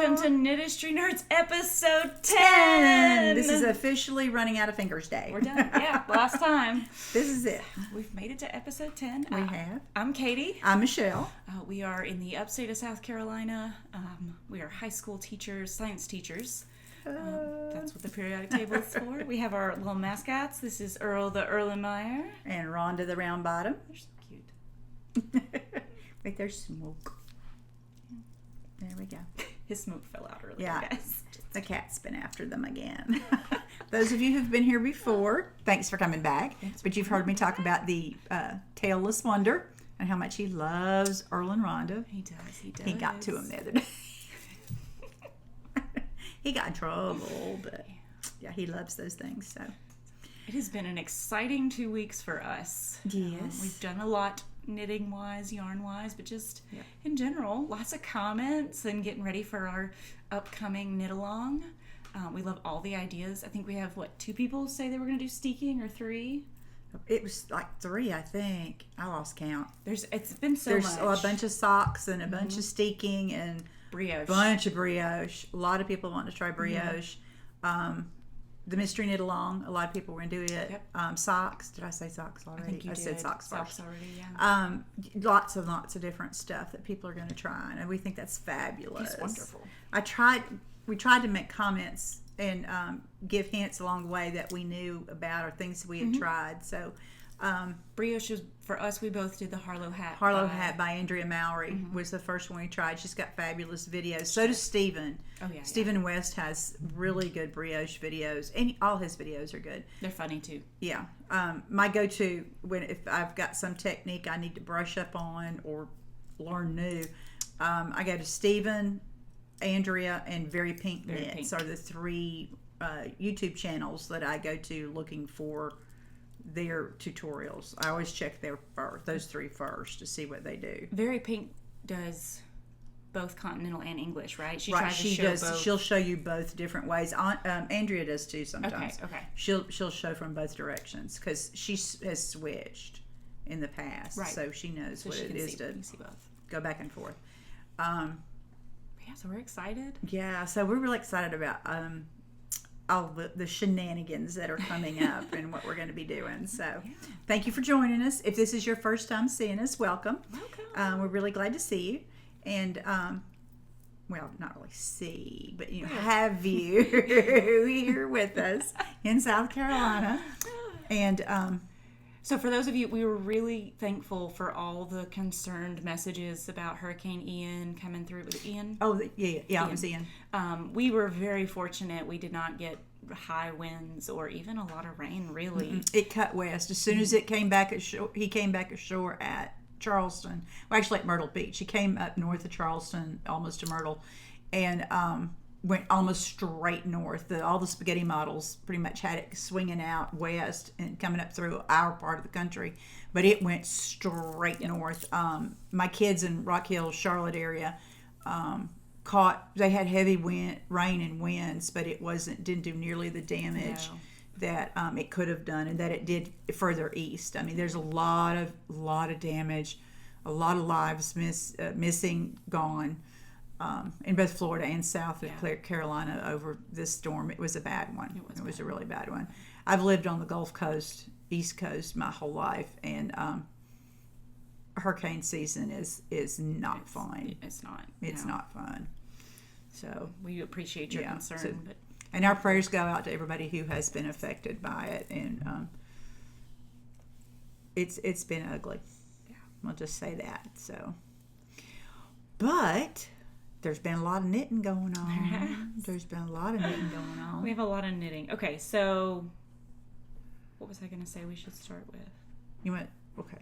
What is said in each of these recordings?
Welcome to Knitistry Knerds episode 10. This is officially running out of Fingers Day. We're done. Yeah, last time. This is it. We've made it to episode 10. We have. I'm Caytee. I'm Michele. We are in the upstate of South Carolina. We are high school teachers, science teachers. That's what the periodic table is for. We have our little mascots. This is Earl the Erlenmeyer. And Rhonda the Round Bottom. They're so cute. Wait, there's smoke. There we go. His smoke fell out earlier, Yeah. guys. The cat's been after them again. Those of you who've been here before, thanks for coming back. But you've heard me talk about the tailless wonder and how much he loves Earl and Rhonda. He does. He got to him the other day. He got in trouble, but yeah, he loves those things. So it has been an exciting 2 weeks for us. Yes. We've done a lot knitting wise, yarn wise, but just in general, lots of comments and getting ready for our upcoming knit along. We love all the ideas. I think we have 2 people say they were going to do steeking, or 3. It was like 3, I think. I lost count. It's been so There's much. a bunch of socks and a bunch of steeking and Brioche. Bunch of brioche. A lot of people want to try brioche. The mystery knit along. A lot of people were going to do it. Yep. Socks. Did I say socks already? I think you did. Said socks first. Socks already, yeah. Lots of different stuff that people are going to try, and we think that's fabulous. It's wonderful. We tried to make comments and give hints along the way that we knew about or things we had tried. So brioche was, for us, we both did the Harlow hat. Hat by Andrea Mowry was the first one we tried. She's got fabulous videos. So does Stephen. Oh, yeah. Stephen West has really good brioche videos, and all his videos are good. They're funny too. Yeah. My go-to if I've got some technique I need to brush up on or learn new, I go to Stephen, Andrea, and Very Pink Knits are the 3 YouTube channels that I go to looking for their tutorials. I always check those 3 first to see what they do. Very Pink does both continental and English, right? She does. both. She'll show you both different ways. Andrea does too sometimes. Okay. She'll show from both directions because she has switched in the past, right? So she knows what it is to see both. Go back and forth. Yeah, so we're excited. Yeah, so we're really excited about all the shenanigans that are coming up and what we're going to be doing. So thank you for joining us. If this is your first time seeing us, welcome. We're really glad to see you. And, well, not really see, but, have you here with us in South Carolina. And so for those of you, we were really thankful for all the concerned messages about Hurricane Ian coming through. Was it Ian? Oh, yeah, it was Ian. We were very fortunate. We did not get high winds or even a lot of rain, really. Mm-mm. It cut west. As soon as it came back ashore, he came back ashore at Charleston. Well, actually at Myrtle Beach. He came up north of Charleston, almost to Myrtle, and went almost straight north. All the spaghetti models pretty much had it swinging out west and coming up through our part of the country, but it went straight north. My kids in Rock Hill, Charlotte area, they had heavy rain and winds, but it didn't do nearly the damage that it could have done, and that it did further east. I mean, there's a lot of damage, a lot of lives missing, gone. In both Florida and South Carolina over this storm. It was a bad one. It was a really bad one. I've lived on the Gulf Coast, East Coast my whole life, and hurricane season is not fun. It's not. It's not fun. So we appreciate your concern. And our prayers go out to everybody who has been affected by it, and it's been ugly. Yeah, I'll just say that. So, but there's been a lot of knitting going on. There's been a lot of knitting going on. We have a lot of knitting. Okay, so what was I going to say we should start with? Okay.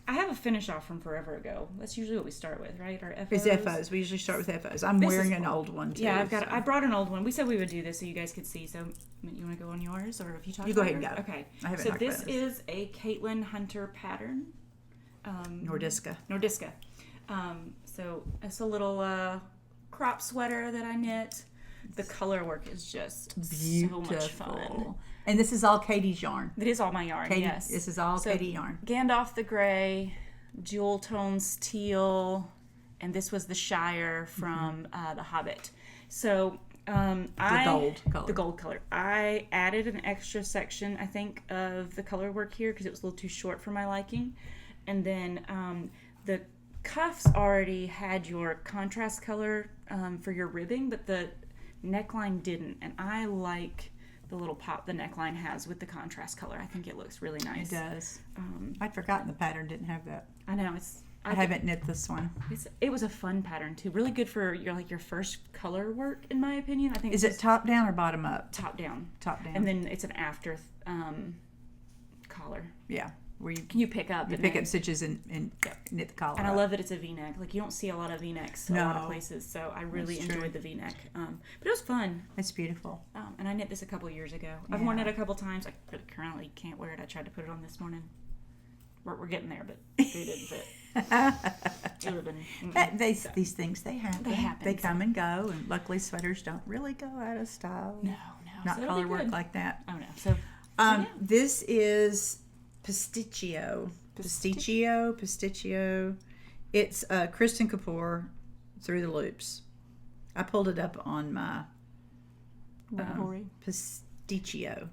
I have a finish off from forever ago. That's usually what we start with, right? Our FOs. It's FOs. We usually start with FOs. I'm wearing an old one too. Yeah, I brought an old one. We said we would do this so you guys could see. So you want to go on yours, or if you talk? You go ahead and go. Okay. I haven't. So this is a Caitlin Hunter pattern. Nordiska. So it's a little crop sweater that I knit. The color work is just beautiful. So much fun. And this is all Caytee's yarn. It is all my yarn, yes. This is all Caytee yarn. Gandalf the gray, jewel tones teal, and this was the Shire from The Hobbit. So the gold color. I added an extra section, I think, of the color work here because it was a little too short for my liking. And then the cuffs already had your contrast color for your ribbing, but the neckline didn't. And I like the little pop the neckline has with the contrast color. I think it looks really nice. It does. I'd forgotten the pattern didn't have that. I know. I haven't knit this one. It was a fun pattern too. Really good for your first color work, in my opinion. I think. Is it top down or bottom up? Top down. Top down. And then it's an after collar. Yeah, where you pick up stitches and knit the collar. And I love that it's a V-neck. Like you don't see a lot of V-necks a lot of places, so I really enjoyed the V-neck. But it was fun. It's beautiful. And I knit this a couple years ago. I've worn it a couple times. I currently can't wear it. I tried to put it on this morning. We're getting there, but it didn't fit. It would have been. These things, they happen. They come and go, and luckily sweaters don't really go out of style. No. Not so color work like that. Oh, no. So yeah. This is Pasticcio. It's Kristen Kapoor Through the Loops. I pulled it up on my Pasticcio.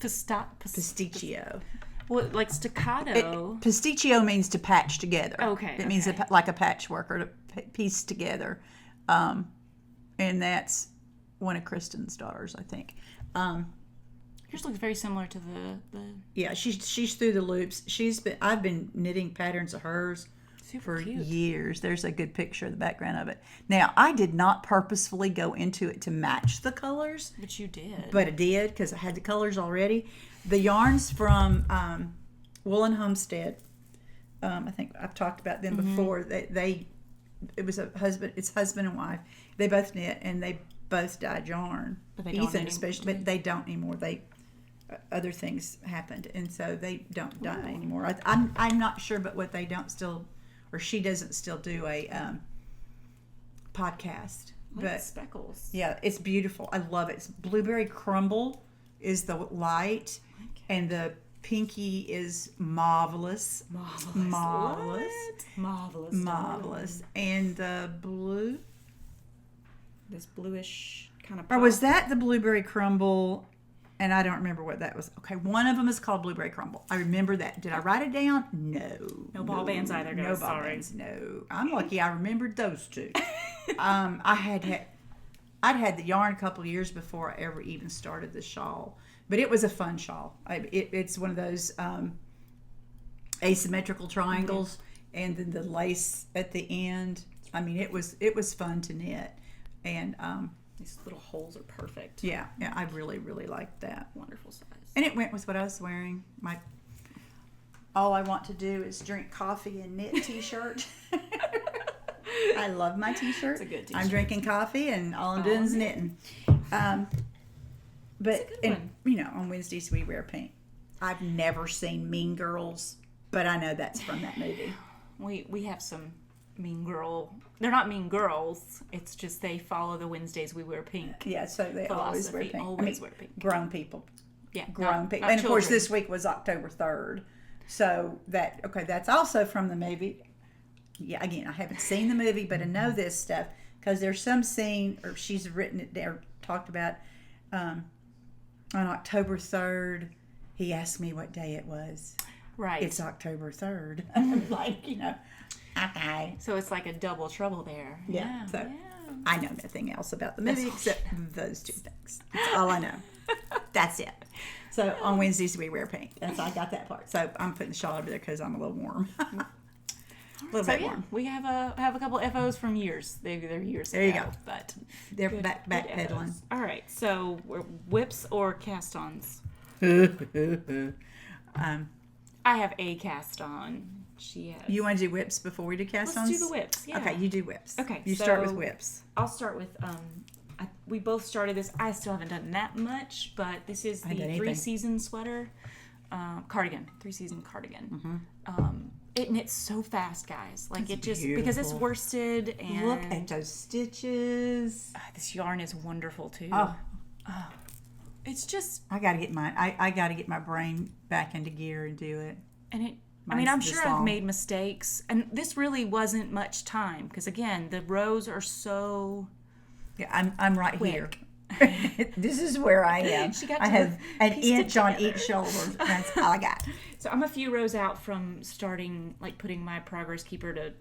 Pasticcio. Well, like staccato. Pasticcio means to patch together. Okay. It means like a patchwork or to piece together. And that's one of Kristen's daughters, I think. Yours looks very similar to the. Yeah, she's Through the Loops. I've been knitting patterns of hers for years. There's a good picture of the background of it. Now, I did not purposefully go into it to match the colors. But you did. But I did because I had the colors already. The yarns from Woolen Homestead, I think I've talked about them before. It's husband and wife. They both knit and they both dyed yarn. But they don't Ethan especially, but they don't anymore. Other things happened, and so they don't dye anymore. I'm not sure, but what they don't still, or she doesn't still do a podcast. But speckles. Yeah, it's beautiful. I love it. It's Blueberry Crumble is the light. And the pinky is marvelous. Marvelous. And the blue, this bluish kind of. Or was that the Blueberry Crumble? And I don't remember what that was. Okay, one of them is called Blueberry Crumble. I remember that. Did I write it down? No. No ball bands either, guys. No ball bands. No. I'm lucky I remembered those two. I'd had the yarn a couple of years before I ever even started the shawl. But it was a fun shawl. It's one of those asymmetrical triangles, and then the lace at the end. I mean, it was fun to knit, and these little holes are perfect. Yeah, I really, really liked that. Wonderful size. And it went with what I was wearing. All I want to do is drink coffee and knit T-shirt. I love my T-shirt. It's a good T-shirt. I'm drinking coffee, and all I'm doing is knitting. But on Wednesdays we wear pink. I've never seen Mean Girls, but I know that's from that movie. We have some mean girl. They're not mean girls. It's just they follow the Wednesdays we wear pink. Yeah, so they always wear pink. Always wear pink. Grown people. Yeah, grown people. And of course, this week was October 3rd, so that's also from the movie. Yeah, again, I haven't seen the movie, but I know this stuff because there's some scene, or she's written it there, talked about. On October 3rd, he asked me what day it was. Right. It's October 3rd. I'm like, okay. So it's like a double trouble there. Yeah. So I know nothing else about the movie except those two things. That's all I know. That's it. So on Wednesdays we wear pink. And so I got that part. So I'm putting the shawl over there because I'm a little warm. A little bit warm. We have a couple FOs from years. They're years ago. There you go. But they're backpedaling. All right. So we're whips or cast-ons? I have a cast-on. She has. You want to do whips before we do cast-ons? Let's do the whips. Yeah. Okay, you do whips. Okay. You start with whips. I'll start with. We both started this. I still haven't done that much, but this is the 3-season sweater cardigan. 3-season cardigan. Mm-hmm. It knits so fast, guys. Like it's it just beautiful. because it's worsted and look at those stitches. This yarn is wonderful too. Oh. It's just I gotta get my brain back into gear and do it. And I mean, I'm sure I've made mistakes, and this really wasn't much time because, again, the rows are so. Yeah, I'm right quick. here. This is where I am. I have an inch on each shoulder. That's all I got. So I'm a few rows out from starting, like, putting my progress keeper to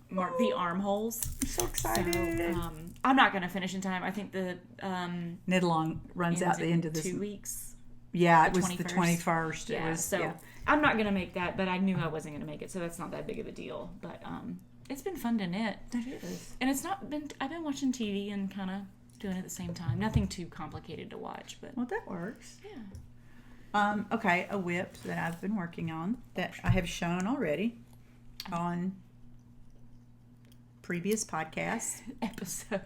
mark the armholes. I'm so excited. So, I'm not going to finish in time. I think the knit along runs out the end of this 2 weeks. Yeah, it was the 21st. Yeah, it was, so I'm not going to make that, but I knew I wasn't going to make it, so that's not that big of a deal. But it's been fun to knit. It is. And it's not been. I've been watching TV and kind of doing it at the same time. Nothing too complicated to watch, but well, that works. Yeah. Okay, a whip that I've been working on that I have shown already on previous podcasts. Episode.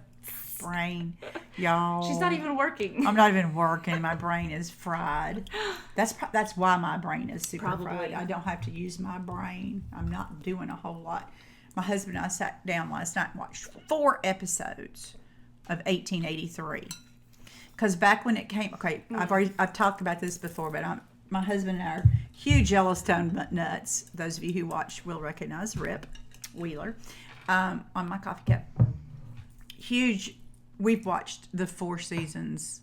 Brain, y'all. She's not even working. I'm not even working. My brain is fried. That's why my brain is super fried. I don't have to use my brain. I'm not doing a whole lot. My husband and I sat down last night and watched 4 episodes of 1883. Because back when it came, I've talked about this before, but my husband and I are huge Yellowstone nuts. Those of you who watch will recognize Rip Wheeler on my coffee cup. Huge. We've watched the 4 seasons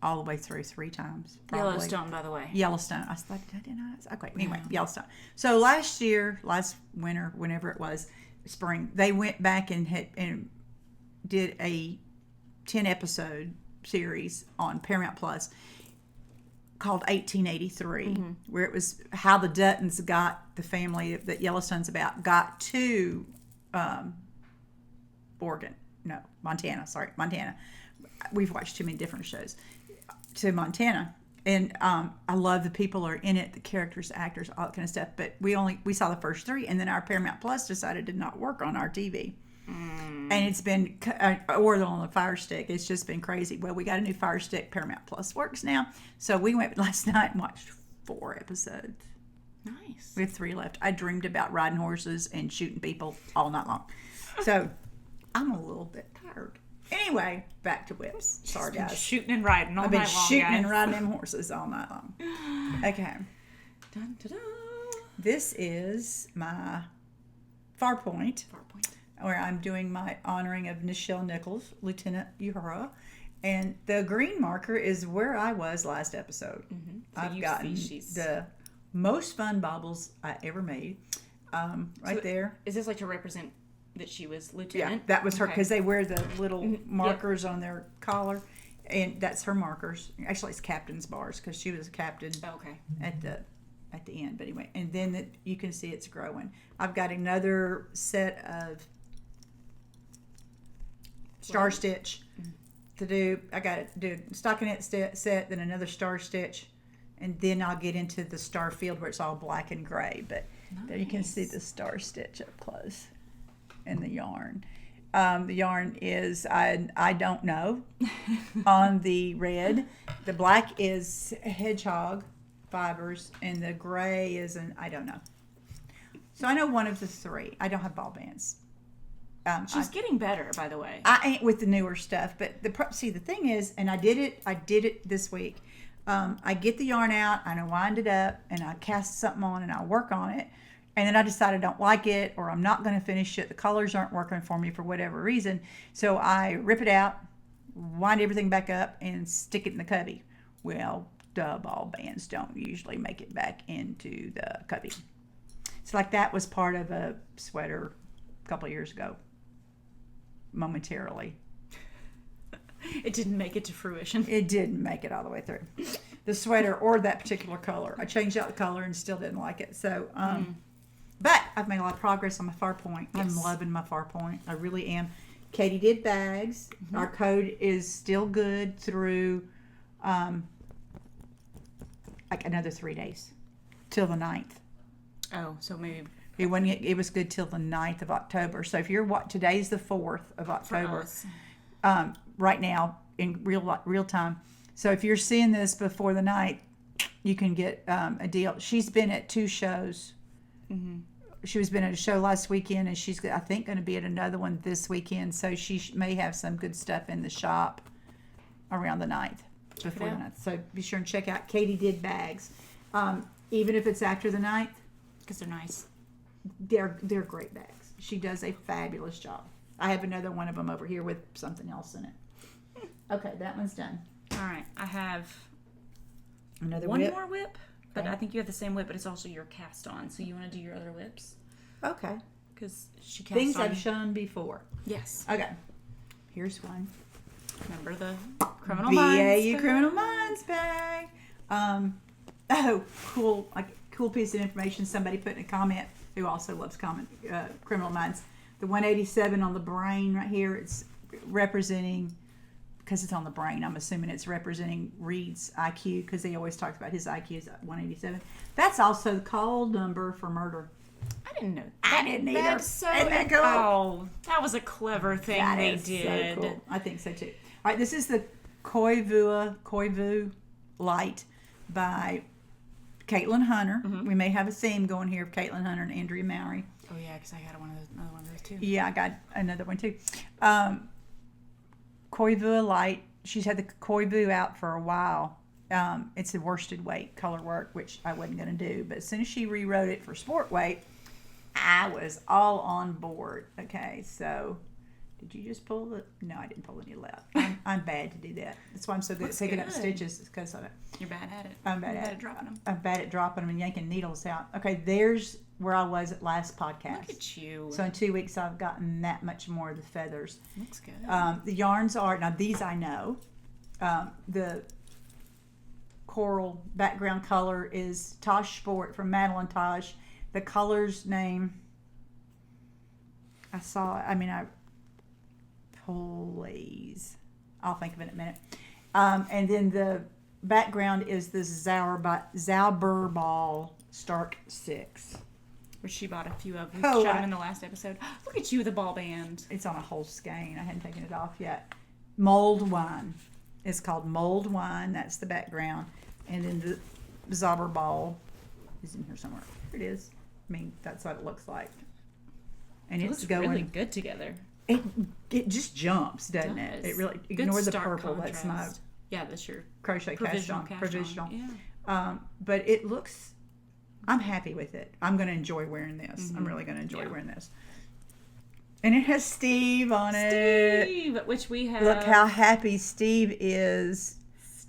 all the way through 3 times. Probably. Yellowstone, by the way. Yellowstone. I thought, didn't I? Okay, anyway, Yellowstone. So last winter, whenever it was, spring, they went back and did a 10-episode series on Paramount Plus called 1883, where it was how the Duttons got the family that Yellowstone's about, got to Montana. We've watched too many different shows. To Montana. And I love the people are in it, the characters, actors, all that kind of stuff. But we saw the first 3, and then our Paramount Plus decided to not work on our TV. And it's been, or on the Fire Stick, it's just been crazy. Well, we got a new Fire Stick. Paramount Plus works now. So we went last night and watched 4 episodes. Nice. We have 3 left. I dreamed about riding horses and shooting people all night long. So I'm a little bit tired. Anyway, back to whips. Sorry, guys. Shooting and riding all night long. I've been shooting and riding them horses all night long. Okay. Dun, dun, dun. This is my Farpoint, where I'm doing my honoring of Nichelle Nichols, Lieutenant Uhura. And the green marker is where I was last episode. Mm-hmm. So I've gotten the most fun baubles I ever made. There. Is this like to represent that she was lieutenant? Yeah, that was her, because they wear the little markers on their collar, and that's her markers. Actually, it's captain's bars, because she was a captain at the end. But anyway, and then you can see it's growing. I've got another set of star stitch to do. I got to do a stockinette set, then another star stitch, and then I'll get into the star field where it's all black and gray. But there you can see the star stitch up close. And the yarn. The yarn is, I don't know, on the red. The black is hedgehog fibers, and the gray is I don't know. So I know one of the 3. I don't have ball bands. She's getting better, by the way. I ain't with the newer stuff, but the thing is, and I did it this week. I get the yarn out, and I wind it up, and I cast something on, and I work on it. And then I decide I don't like it, or I'm not going to finish it. The colors aren't working for me for whatever reason. So I rip it out, wind everything back up, and stick it in the cubby. Well, the ball bands don't usually make it back into the cubby. So like that was part of a sweater a couple of years ago, momentarily. It didn't make it to fruition. It didn't make it all the way through. The sweater or that particular color. I changed out the color and still didn't like it. So, but I've made a lot of progress on my Farpoint. Yes. I'm loving my Farpoint. I really am. Caytee did bags. Mm-hmm. Our code is still good through like another 3 days till the 9th. Oh, so maybe it was good till the 9th of October. So if you're today's the 4th of October. Right now in real time. So if you're seeing this before the 9th, you can get a deal. She's been at 2 shows. Mm-hmm. She was been at a show last weekend, and she's, I think, going to be at another one this weekend. So she may have some good stuff in the shop around the 9th, before the 9th. So be sure and check out Caytee Did Bags. Even if it's after the 9th, because they're nice. They're great bags. She does a fabulous job. I have another one of them over here with something else in it. Okay, that one's done. All right, I have Another one whip. more whip, but Okay. I think you have the same whip, but it's also your cast on. So you want to do your other whips? Okay. Because she cast Things on. I've shown before. Yes. Okay. Here's one. Remember the Criminal Minds? BAU Criminal Minds bag. Oh, cool! Like cool piece of information. Somebody put in a comment who also loves Criminal Minds. The 187 on the brain right here. It's representing, because it's on the brain. I'm assuming it's representing Reed's IQ, because he always talks about his IQ is 187. That's also the call number for murder. I didn't know. I didn't either. That's so. Isn't that cool? Oh, that was a clever thing That they is did. So cool. I think so too. All right, this is the Koivu Light by Caitlin Hunter. Mm-hmm. We may have a theme going here of Caitlin Hunter and Andrea Mowry. Oh yeah, because I got another one of those too. Yeah, I got another one too. Koivu Light. She's had the Koivu out for a while. It's a worsted weight color work, which I wasn't going to do. But as soon as she rewrote it for sport weight, I was all on board. Okay, so did you just pull the? No, I didn't pull any left. I'm bad to do that. That's why I'm so good at picking up stitches. It's because of it. You're bad at it. I'm bad at dropping them. I'm bad at dropping them and yanking needles out. Okay, there's where I was at last podcast. Look at you. So in 2 weeks, I've gotten that much more of the feathers. Looks good. The yarns are, now these I know. The coral background color is Tosh Sport from Madeline Tosh. The color's name, please. I'll think of it in a minute. And then the background is the Zauberball Stark 6. Which she bought a few of. We Oh, shot them in the last episode. Look at you with the ball band. It's on a whole skein. I hadn't taken it off yet. Mold Wine. It's called Mold Wine. That's the background. And then the Zauberball is in here somewhere. Here it is. I mean, that's what it looks like. And It it's looks going. really good together. It just jumps, doesn't it? does. It really. Good Ignore the stark purple. That's my contrast. Yeah, that's your crochet provisional cast on. cast Provisional. on. Yeah. But it looks. I'm happy with it. I'm going to enjoy wearing this. I'm really going to enjoy wearing this. And it has Steve on it. Steve, which we have. Look how happy Steve is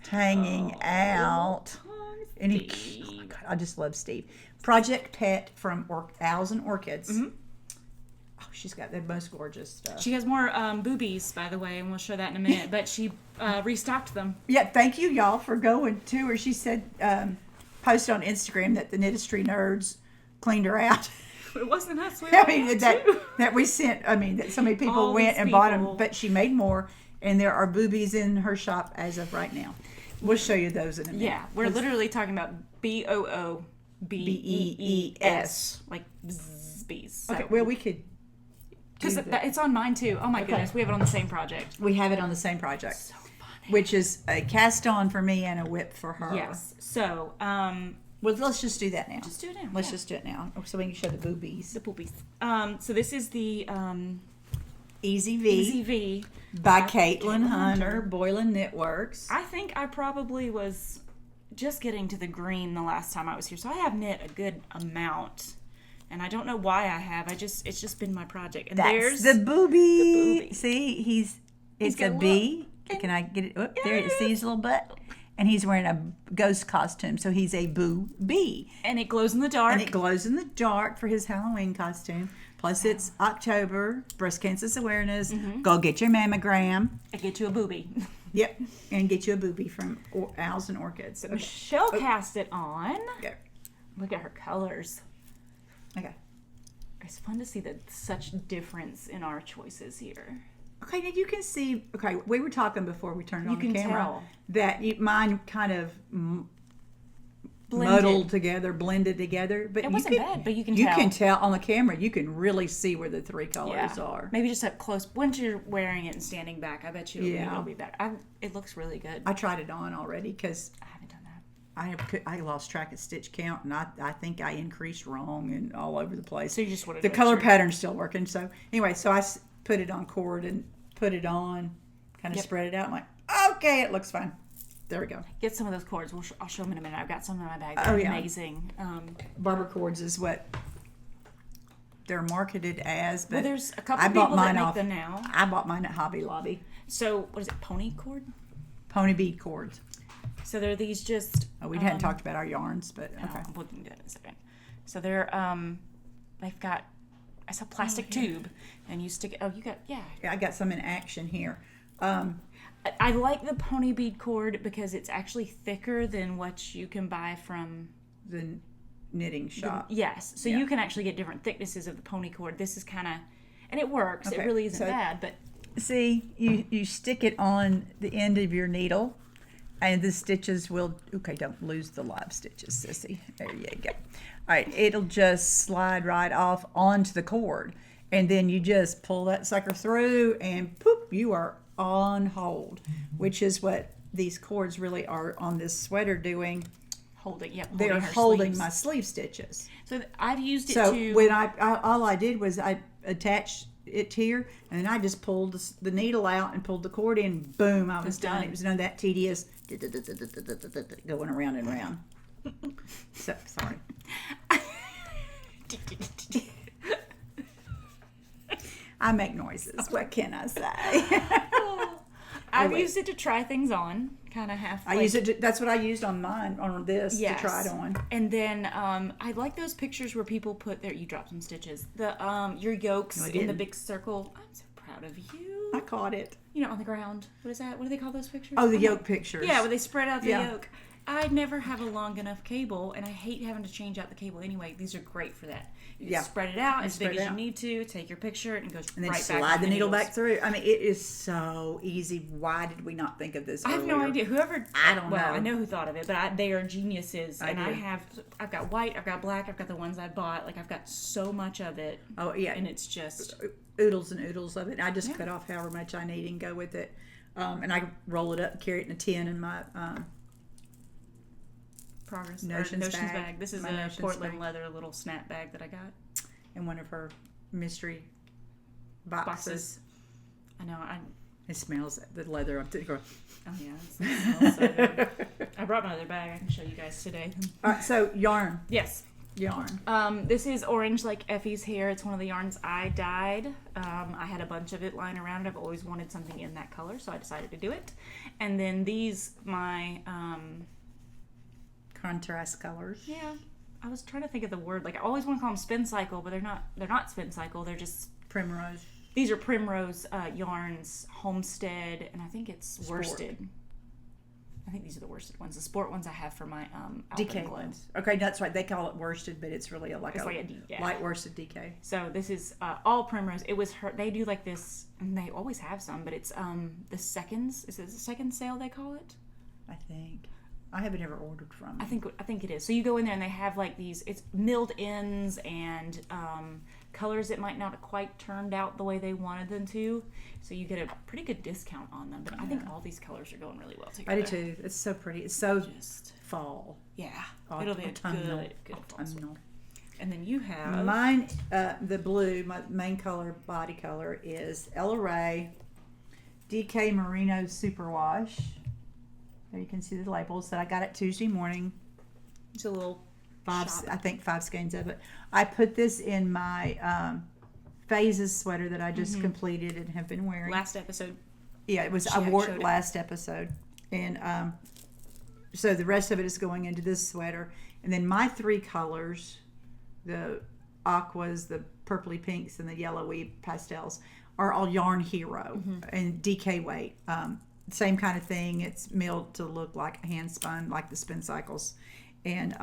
hanging out. And he, oh God, I just love Steve. Project Pet from Owls and Orchids. Mm-hmm. Oh, she's got the most gorgeous stuff. She has more boobies, by the way, and we'll show that in a minute. But she restocked them. Yeah, thank you, y'all, for going to her. She said, posted on Instagram that the Knitistry Nerds cleaned her out. It wasn't us. We I mean, that we sent, that so many people All went these and bought people. them, but she made more, and there are boobies in her shop as of right now. We'll show you those in a minute. Yeah, we're literally talking about BOOBEES. Like bzzz, bees. Okay, well, we could. Because it's on mine too. Oh my goodness, we have it on the same project. We have it on the same project. So funny. Which is a cast on for me and a whip for her. Yes. So, Well, let's just do that now. just do it now. Let's just do it now, so we can show the boobies. the poopies. So this is the Easy V Easy V. by Caitlin Hunter, Boylan Knitworks. I think I probably was just getting to the green the last time I was here, so I have knit a good amount, and I don't know why I have. It's just been my project. And That's there's the boobie. booby. See, it's got a a bee. Can I get it? Oh, there it is. See his little butt. And he's wearing a ghost costume, so he's a boo bee. and it glows in the dark. And it glows in the dark for his Halloween costume. Plus, it's October, Breast Cancer Awareness. Go get your mammogram. I get you a booby. Yep, and get you a boobie from Owls and Orchids. Okay. Michelle cast it on. Okay. Look at her colors. Okay. It's fun to see such difference in our choices here. Okay, now you can see. Okay, we were talking before we turned on the can camera tell. that mine kind of muddled together, blended together. But It wasn't bad, but you can tell. You can tell on the camera. You can really see where the three colors are. Maybe just up close. Once you're wearing it and standing back, I bet you it'll be better. It looks really good. I tried it on already because I haven't done that. I lost track of stitch count, and I think I increased wrong and all over the place. So you just wanted the to color make sure. pattern's still working. So anyway, so I put it on cord and put it on, kind of spread it out. I'm like, okay, it looks fine. There we go. Get some of those cords. I'll show them in a minute. I've got some in my bag. Oh, They're yeah. amazing. Barber cords is what they're marketed as. But there's a couple people that make them now. I bought mine at Hobby Lobby. So, what is it? Pony cord? Pony bead cords. So they're these just... Oh, we hadn't talked about our yarns, but okay. I'm looking at it in a second. So they're, they've got, it's a plastic tube, and you stick it, yeah, I got some in action here. I like the pony bead cord because it's actually thicker than what you can buy from the knitting shop. Yes, so you can actually get different thicknesses of the pony cord. This is kind of, and it works. Okay, it really isn't bad, but... See, you stick it on the end of your needle, and the stitches will, okay, don't lose the live stitches, sissy. There you go. All right, it'll just slide right off onto the cord, and then you just pull that sucker through, and poop, you are on hold, which is what these cords really are on this sweater doing. They're holding my sleeve stitches. So I've used it so to... when all I did was I attached it here, and then I just pulled the needle out and pulled the cord in. Boom! I was done. It was none of that tedious going around and around. So sorry. I make noises. What can I say? I've used it to try things on, kind of half. I use it. That's what I used on mine, on this, to try it on. And then I like those pictures where people put their. You dropped some stitches. The your yolks in the big circle. I'm so proud of you. I caught it. You know, on the ground. What is that? What do they call those pictures? Oh, the yoke pictures. Yeah, where they spread out the yoke. I never have a long enough cable, and I hate having to change out the cable anyway. These are great for that. You just spread it out as big as you need to, take your picture, and it goes and then right back. Slide the needle back through. I mean, it is so easy. Why did we not think of this earlier? I have no idea. Whoever, I don't know. I know who thought of it, but they are geniuses. I've got white, I've got black, I've got the ones I bought. Like, I've got so much of it. Oh, yeah. And it's just... oodles and oodles of it. I just cut off however much I need and go with it. And I roll it up and carry it in a tin in my... Notions bag. This is a Portland leather little snap bag that I got. And one of her mystery boxes. I know. It smells the leather. I'm thinking. Oh yeah, it smells so good. I brought my other bag. I can show you guys today. All right. So yarn. Yes. Yarn. This is orange like Effie's hair. It's one of the yarns I dyed. I had a bunch of it lying around. I've always wanted something in that color, so I decided to do it. And then these, my contrast colors. Yeah, I was trying to think of the word. Like, I always want to call them spin cycle, but they're not spin cycle. They're just primrose. These are primrose yarns, homestead, and I think it's worsted. I think these are the worsted ones. The sport ones I have for my DK ones. Okay, that's right. They call it worsted, but it's really like a light worsted DK. So this is all primrose. It was her. They do like this, and they always have some, but it's the seconds. Is it the second sale they call it? I think. I haven't ever ordered from them. I think it is. So you go in there and they have like these. It's milled ends and colors that might not have quite turned out the way they wanted them to. So you get a pretty good discount on them. But I think all these colors are going really well together. I do too. It's so pretty. It's so just fall. Yeah, it'll be a good fall. And then you have mine. The blue, my main color, body color is Ella Ray DK Merino Superwash. There you can see the labels that I got it Tuesday morning. It's a little 5 skeins of it. I put this in my Phases sweater that I just completed and have been wearing. Last episode. Yeah, it was. I wore it last episode, and so the rest of it is going into this sweater. And then my 3 colors, the aquas, the purpley pinks, and the yellowy pastels, are all Yarn Hero and DK weight. Same kind of thing. It's milled to look like hand spun, like the spin cycles. And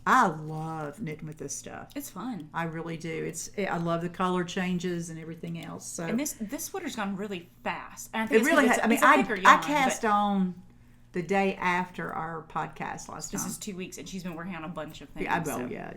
I love knitting with this stuff. It's fun. I really do. I love the color changes and everything else. So and this sweater's gone really fast. And I think it really has. I mean, I cast on the day after our podcast last time. This is 2 weeks, and she's been working on a bunch of things. Yeah,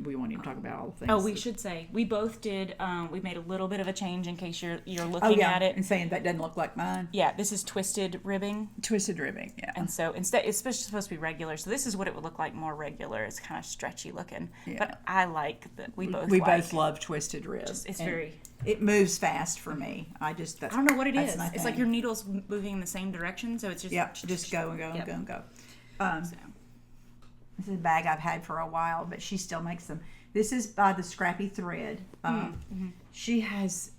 we won't even talk about all the things. Oh, we should say we both did. We made a little bit of a change in case you're looking at it and saying that doesn't look like mine. Yeah, this is twisted ribbing. Twisted ribbing, yeah. And so instead, it's supposed to be regular. So this is what it would look like more regular. It's kind of stretchy looking. Yeah. But I like that. We both love twisted ribs. It's very. It moves fast for me. I don't know what it is. It's like your needle's moving in the same direction, so it's just. Yep, just go and go and go and go. This is a bag I've had for a while, but she still makes them. This is by the Scrappy Thread. She does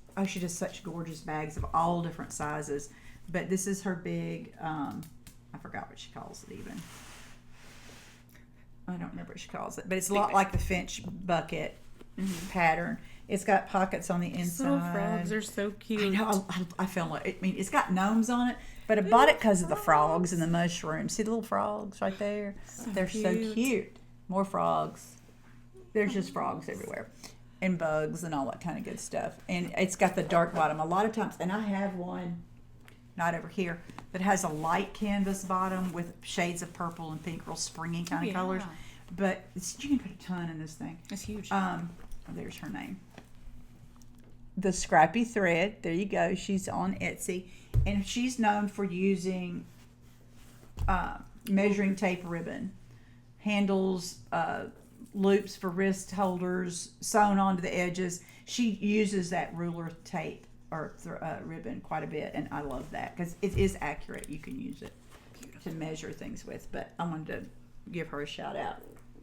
such gorgeous bags of all different sizes. But this is her big, I forgot what she calls it even. I don't remember what she calls it. But it's a lot like the Finch bucket pattern. It's got pockets on the inside. Little frogs are so cute. I know. I feel like, it's got gnomes on it. But I bought it because of the frogs and the mushrooms. See the little frogs right there? They're so cute. More frogs. There's just frogs everywhere. And bugs and all that kind of good stuff. And it's got the dark bottom. A lot of times, and I have one, not over here, but it has a light canvas bottom with shades of purple and pink, real springy kind of colors. But you can put a ton in this thing. It's huge. There's her name. The Scrappy Thread. There you go. She's on Etsy. And she's known for using measuring tape ribbon, handles, loops for wrist holders sewn onto the edges. She uses that ruler tape or ribbon quite a bit, and I love that because it is accurate. You can use it to measure things with. But I wanted to give her a shout out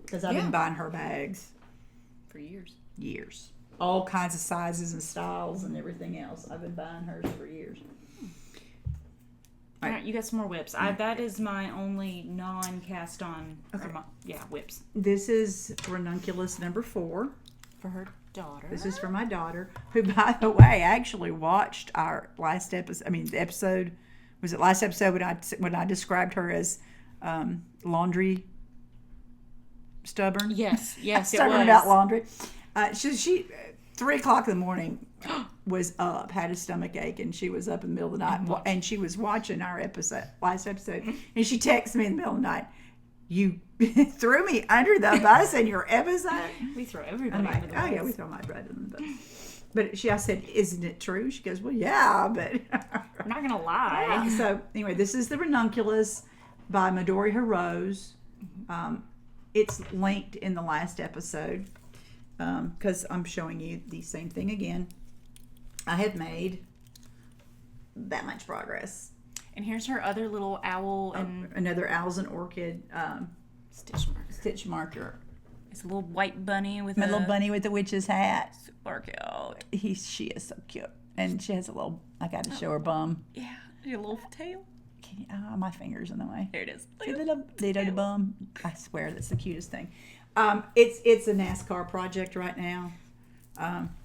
because I've been buying her bags for years. All kinds of sizes and styles and everything else. I've been buying hers for years. All right, you got some more whips. That is my only non-cast on. Okay. Whips. This is ranunculus number 4 for her daughter. This is for my daughter, who, by the way, actually watched our last episode. The episode was it last episode when I described her as laundry stubborn. Yes, stubborn about laundry. She 3 o'clock in the morning was up, had a stomach ache, and she was up in the middle of the night, and she was watching our last episode, and she texted me in the middle of the night, "You threw me under the bus in your episode." We throw everybody under the bus. Oh yeah, we throw my brother under the bus. But I said, "Isn't it true?" She goes, "Well, yeah, but I'm not gonna lie." Yeah. So anyway, this is the ranunculus by Midori Rose. It's linked in the last episode because I'm showing you the same thing again. I have made that much progress. And here's her other little owl and another owls and orchid stitch marker. It's a little white bunny with my little bunny with the witch's hat. Super cute. She is so cute, and she has a little. I got to show her bum. Yeah, your little tail. My finger's in the way. There it is. See the little bum. I swear that's the cutest thing. It's a NASCAR project right now.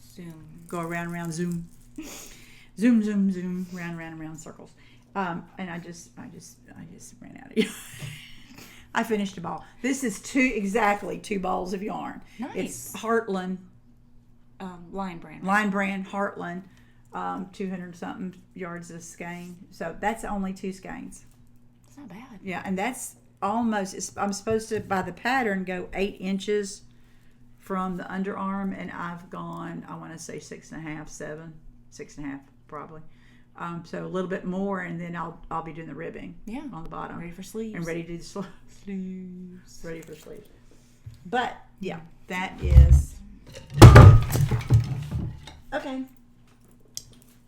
Zoom. Go around, zoom. Zoom, round, circles. And I just ran out of yarn. I finished a ball. This is exactly 2 balls of yarn. Nice. It's Heartland. Line brand. Line brand Heartland. 200 something yards of skein. So that's only 2 skeins. It's not bad. Yeah, and that's almost. I'm supposed to, by the pattern, go 8 inches from the underarm, and I've gone, I want to say 6.5, 7, 6.5 probably. So a little bit more, and then I'll be doing the ribbing on the bottom. Ready for sleeves. And ready to do the sleeves. Ready for sleeves. But, yeah, that is... Okay.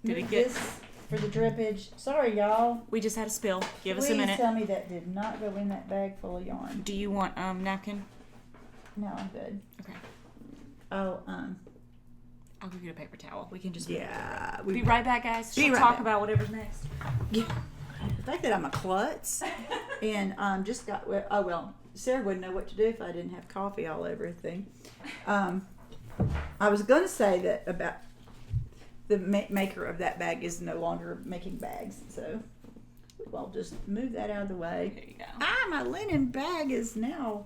Did it get... This for the drippage. Sorry, y'all. We just had a spill. Give us a minute. Please tell me that did not go in that bag full of yarn. Do you want napkin? No, I'm good. Okay. Oh, I'll go get a paper towel. We can just be right back, guys. We'll talk about whatever's next. Yeah. The fact that I'm a klutz and just got Sarah wouldn't know what to do if I didn't have coffee all over everything. I was going to say that about the maker of that bag is no longer making bags, so I'll just move that out of the way. There you go. My linen bag is now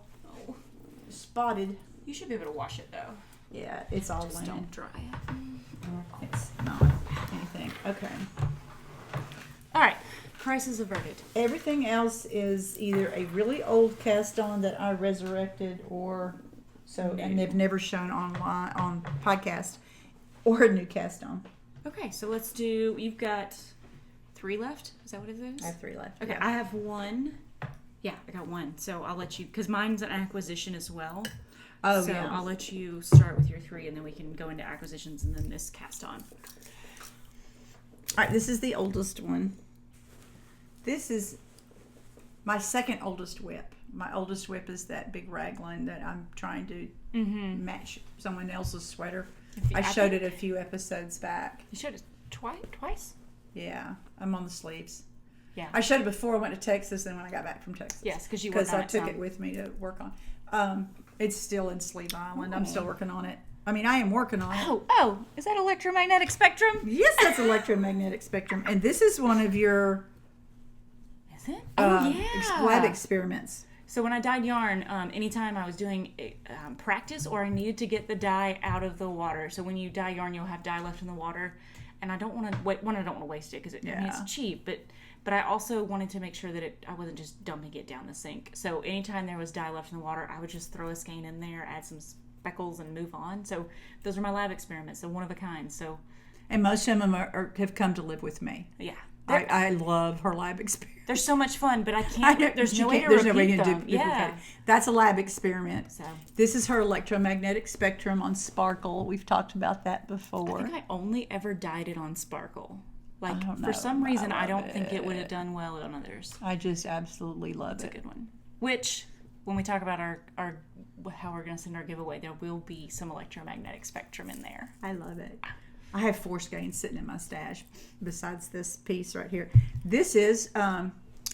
spotted. You should be able to wash it though. Yeah, it's all just linen. Don't dry it. It's not anything. Okay. All right. Crisis averted. Everything else is either a really old cast on that I resurrected or So, and they've never shown online on podcast or a new cast on. Okay, so let's do. You've got 3 left. Is that what it is? I have 3 left. Okay, yeah. I have 1. Yeah, I got 1. So I'll let you, because mine's an acquisition as well. Oh, so yeah. I'll let you start with your 3, and then we can go into acquisitions, and then this cast on. All right, this is the oldest one. This is my second oldest whip. My oldest whip is that big raglan that I'm trying to match someone else's sweater. I showed it a few episodes back. You showed it twice? Yeah, I'm on the sleeves. Yeah. I showed it before I went to Texas and when I got back from Texas. Yes, because I took it with me to work on. It's still in Sleeve Island. I'm still working on it. I mean, I am working on it. Oh, is that electromagnetic spectrum? Yes, that's electromagnetic spectrum. And this is one of your Is it? Yeah. lab experiments. So when I dyed yarn, anytime I was doing practice or I needed to get the dye out of the water. So when you dye yarn, you'll have dye left in the water, and I don't want to I don't want to waste it because I mean, it's cheap. But I also wanted to make sure that I wasn't just dumping it down the sink. So anytime there was dye left in the water, I would just throw a skein in there, add some speckles, and move on. So those are my lab experiments. So one of a kind. So, and most of them have come to live with me. Yeah. I love her lab experience. They're so much fun, but I can't. There's no way to There's repeat no way to them. duplicate it. That's a lab experiment. So this is her electromagnetic spectrum on Sparkle. We've talked about that before. I think I only ever dyed it on Sparkle. Like don't for know. some reason, I don't love think it would have done well on others. I just absolutely love It's it. a good one. Which, when we talk about our how we're going to send our giveaway, there will be some electromagnetic spectrum in there. I love it. I have 4 skeins sitting in my stash besides this piece right here. This is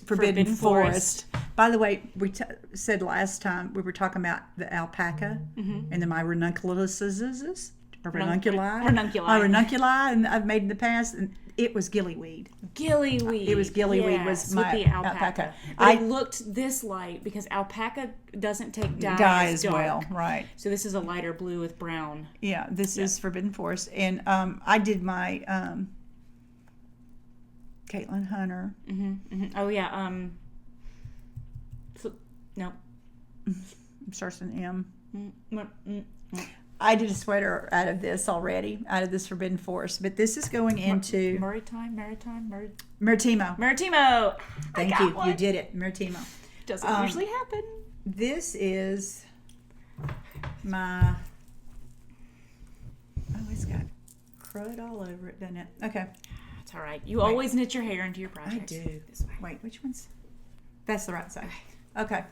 Forbidden Forest. By the way, we said last time we were talking about the alpaca and then my ranunculuses. Ranunculi, and I've made in the past, and it was gillyweed. Gillyweed. It was gillyweed. Yes, was my with the alpaca. But it looked this light because alpaca doesn't take dye as dark. well, right? So this is a lighter blue with brown. Yeah, this is Forbidden Forest, and I did my Caitlin Hunter. Oh yeah. No. Starts with an M. Mm. I did a sweater out of this already, out of this Forbidden Forest, but this is going into Maritimo. Thank you. You did it, Maritimo. Doesn't usually happen. This is my. Oh, it's got crud all over it, doesn't it? Okay. It's all right. You always knit your hair into your projects. I do. This way. Wait, which one's? That's the right side. Okay.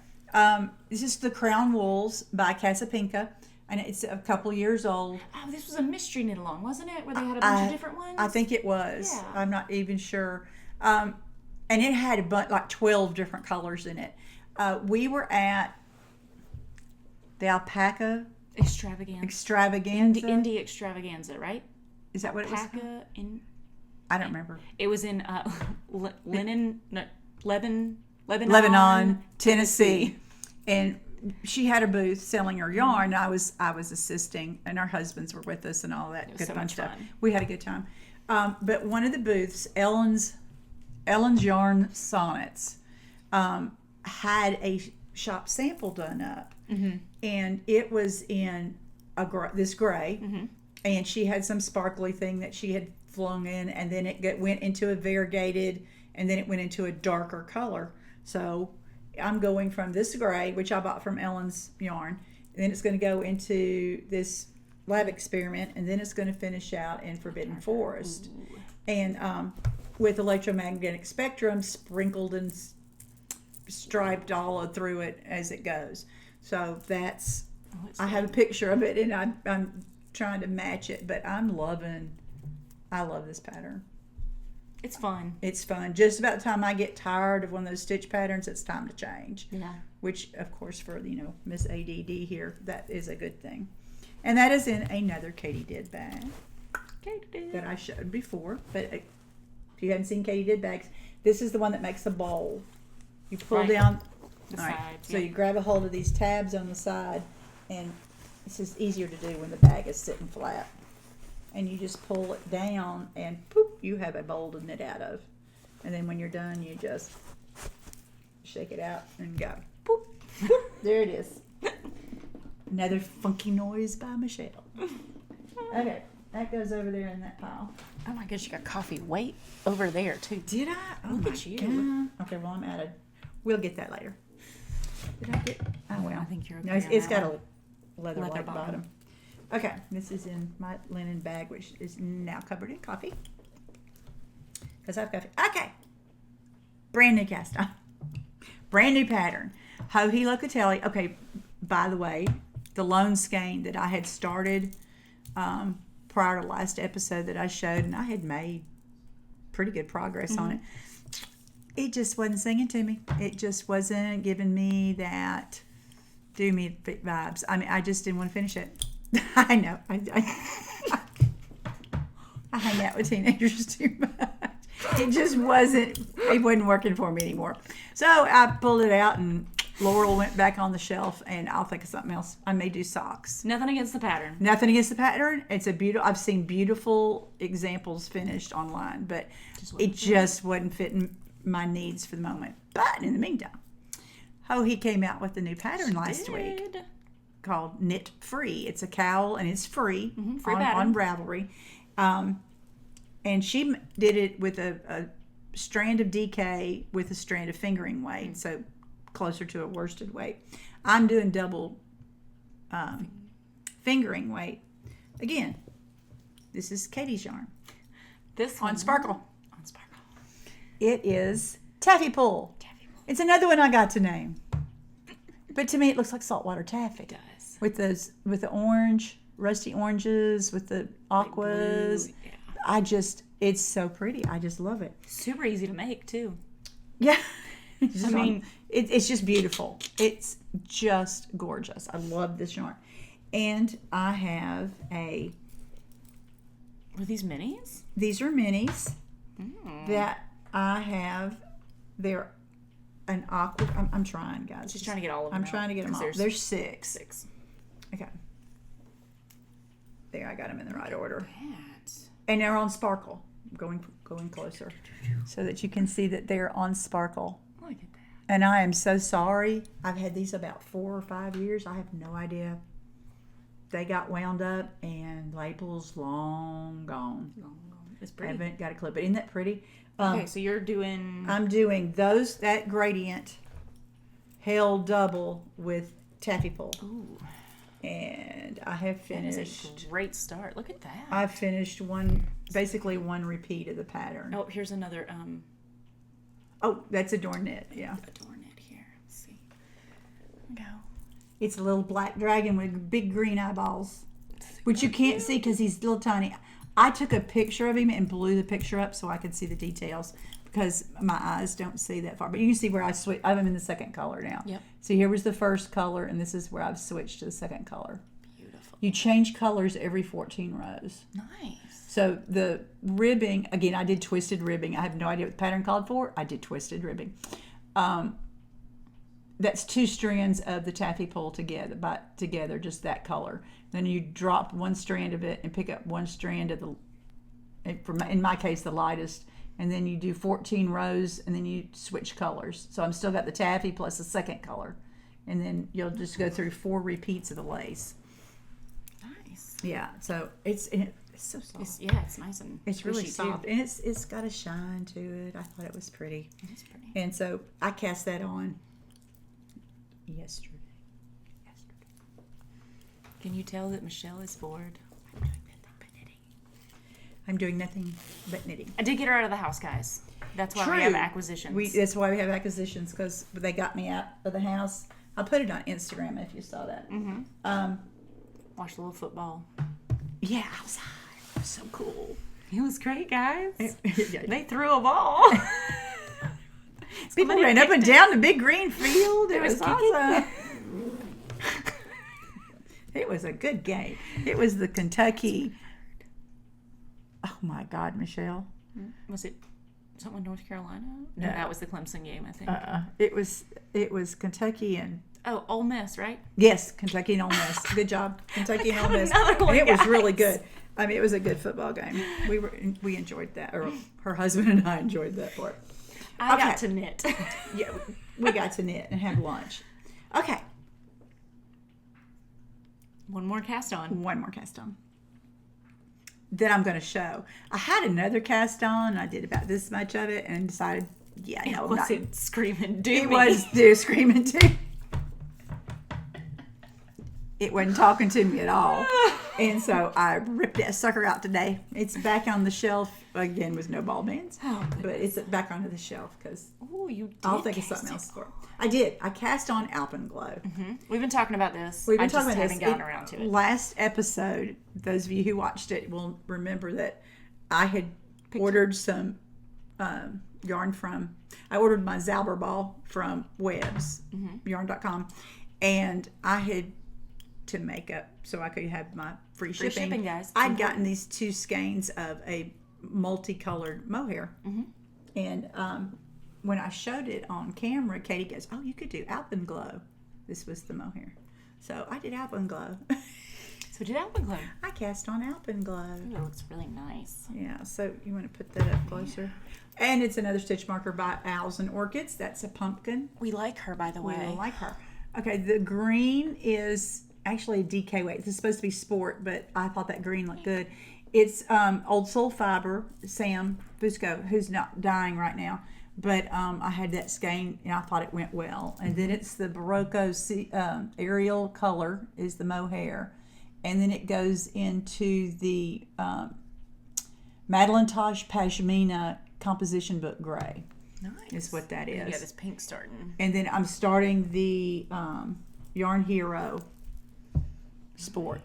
This is the Crown Wools by Casapinka. And it's a couple years old. Oh, this was a mystery knit along, wasn't it? Where they had a bunch of different ones? I think it was. Yeah. I'm not even sure. And it had like 12 different colors in it. We were at the Alpaca Extravaganza. Indie Extravaganza, right? Is that what Alpaca it was? I don't remember. It was in Lebanon, Tennessee. And she had a booth selling her yarn. I was assisting, and our husbands were with us and all that good fun stuff. We had a good time. But one of the booths, Ellen's Yarn Sonnets, had a shop sample done up, and it was in this gray, and she had some sparkly thing that she had flung in, and then it went into a variegated, and then it went into a darker color. So I'm going from this gray, which I bought from Ellen's Yarn, and then it's going to go into this lab experiment, and then it's going to finish out in Forbidden Forest. Ooh. And with electromagnetic spectrum sprinkled and striped all through it as it goes. So that's, I have a picture of it, and I'm trying to match it, but I love this pattern. It's fun. It's fun. Just about the time I get tired of one of those stitch patterns, it's time to change. Yeah. Which, of course, for, Miss ADD here, that is a good thing. And that is in another Caytee Did bag that I showed before. But if you hadn't seen Caytee Did bags, this is the one that makes a bowl. You pull down the side. So you grab a hold of these tabs on the side, and this is easier to do when the bag is sitting flat. And you just pull it down, and poof, you have a bowl to knit out of. And then when you're done, you just shake it out and go. Poof, poof, there it is. Another funky noise by Michele. Okay, that goes over there in that pile. Oh my gosh, you got coffee way over there too. Did I? Oh, Look at you. God. Okay, well, I'm at it. We'll get that later. Did I get? Oh, well. I think you're okay. No, on it's that got one. a leather Leather like bottom. bottom. Okay, this is in my linen bag, which is now covered in coffee. Because I've got. Okay. Brand new cast on. Brand new pattern. Joji Locatelli. Okay, by the way, the lone skein that I had started prior to last episode that I showed, and I had made pretty good progress on it. It just wasn't singing to me. It just wasn't giving me that do me vibes. I mean, I just didn't want to finish it. I know. I hang out with teenagers too much. It just wasn't working for me anymore. So I pulled it out, and Laurel went back on the shelf, and I'll think of something else. I may do socks. Nothing against the pattern. Nothing against the pattern. It's a beautiful. I've seen beautiful examples finished online, but it just wasn't fitting my needs for the moment. But in the meantime, he came out with a new pattern last week called Knit Free. It's a cowl, and it's free, free on Ravelry. And she did it with a strand of DK with a strand of fingering weight, so closer to a worsted weight. I'm doing double fingering weight. Again, this is Caytee's yarn. This on one. Sparkle. On Sparkle. It is Taffy Pull. It's another one I got to name. But to me, it looks like saltwater taffy. It does. With the orange, rusty oranges, with the aquas. Blue, yeah. It's so pretty. I just love it. Super easy to make too. Yeah. It's just beautiful. It's just gorgeous. I love this yarn. And I have Were these minis? These are minis that I have. They're an aqua. I'm trying, guys. She's trying to get all of them. I'm trying to get them all. There's six. 6. Okay. There, I got them in the right order. That. And they're on Sparkle. Going closer so that you can see that they're on Sparkle. Look at that. And I am so sorry. I've had these about 4 or 5 years. I have no idea. They got wound up and labels long gone. It's pretty. I haven't got a clue. But isn't that pretty? Okay, so you're doing... I'm doing that gradient held double with Taffy Pull. Ooh. And I have finished... That is a great start. Look at that. I've finished basically one repeat of the pattern. Oh, here's another... Oh, that's a door knit, yeah. A door knit here. Let's see. Go. It's a little black dragon with big green eyeballs, which you can't see because he's little tiny. I took a picture of him and blew the picture up so I could see the details because my eyes don't see that far. But you can see where I switched. I'm in the second color now. Yep. So here was the first color, and this is where I've switched to the second color. Beautiful. You change colors every 14 rows. Nice. So the ribbing, again, I did twisted ribbing. I have no idea what the pattern called for. I did twisted ribbing. That's 2 strands of the Taffy Pull together, just that color. Then you drop one strand of it and pick up one strand of in my case, the lightest. And then you do 14 rows, and then you switch colors. So I'm still got the taffy plus the second color. And then you'll just go through 4 repeats of the lace. Nice. Yeah, so it's so soft. It's nice and it's really squishy, soft, too. and it's got a shine to it. I thought it was pretty. It is pretty. And so I cast that on yesterday. Can you tell that Michele is bored? I'm doing nothing but knitting. I did get her out of the house, guys. That's why we have acquisitions. That's why we have acquisitions, because they got me out of the house. I'll put it on Instagram if you saw that. Mm-hmm. Watch a little football. Yeah, outside. It was so cool. It was great, guys. Yeah. They threw a ball. People ran up and down the big green field. It was awesome. It was a good game. It was the Kentucky. Oh my God, Michele. Was it someone North Carolina? No, that was the Clemson game, I think. It was Kentucky and Ole Miss, right? yes, Kentucky and Ole Miss. Good job, Kentucky and Ole Miss. Another one, and it was guys. really good. I mean, it was a good football game. We enjoyed that, or her husband and I enjoyed that part. I got to knit. Yeah, we got to knit and have lunch. Okay. One more cast on. One more cast on. That I'm going to show. I had another cast on. I did about this much of it and decided, no, it wasn't Screaming Doomy. It was Screaming Doomy. It wasn't talking to me at all. And so I ripped that sucker out today. It's back on the shelf again with no ball bands. Oh, but it's back onto the shelf because I'll think of something else for it. I did. I cast on Alpenglow. Mm-hmm. We've been talking about this. I just haven't gotten around to it. Last episode, those of you who watched it will remember that I had ordered some yarn from. I ordered my Zauber ball from Webs, yarn.com, and I had to make up so I could have my free shipping, guys. I'd gotten these 2 skeins of a multicolored mohair, and when I showed it on camera, Katie goes, "Oh, you could do Alpenglow." This was the mohair, so I did Alpenglow. So did Alpenglow. I cast on Alpenglow. Ooh, it looks really nice. Yeah, so you want to put that up closer. Yeah. And it's another stitch marker by Owls and Orchids. That's a pumpkin. We like her, by the way. We like her. Okay, the green is actually a DK weight. This is supposed to be sport, but I thought that green looked good. It's Old Soul Fiber, Sam Fusco, who's not dying right now. But I had that skein, and I thought it went well. And then it's the Barocco Ariel color is the mohair. And then it goes into the Madeline Tosh Pashmina Composition Book Gray. Nice. Is what that is. You got this pink starting. And then I'm starting the Yarn Hero Sport,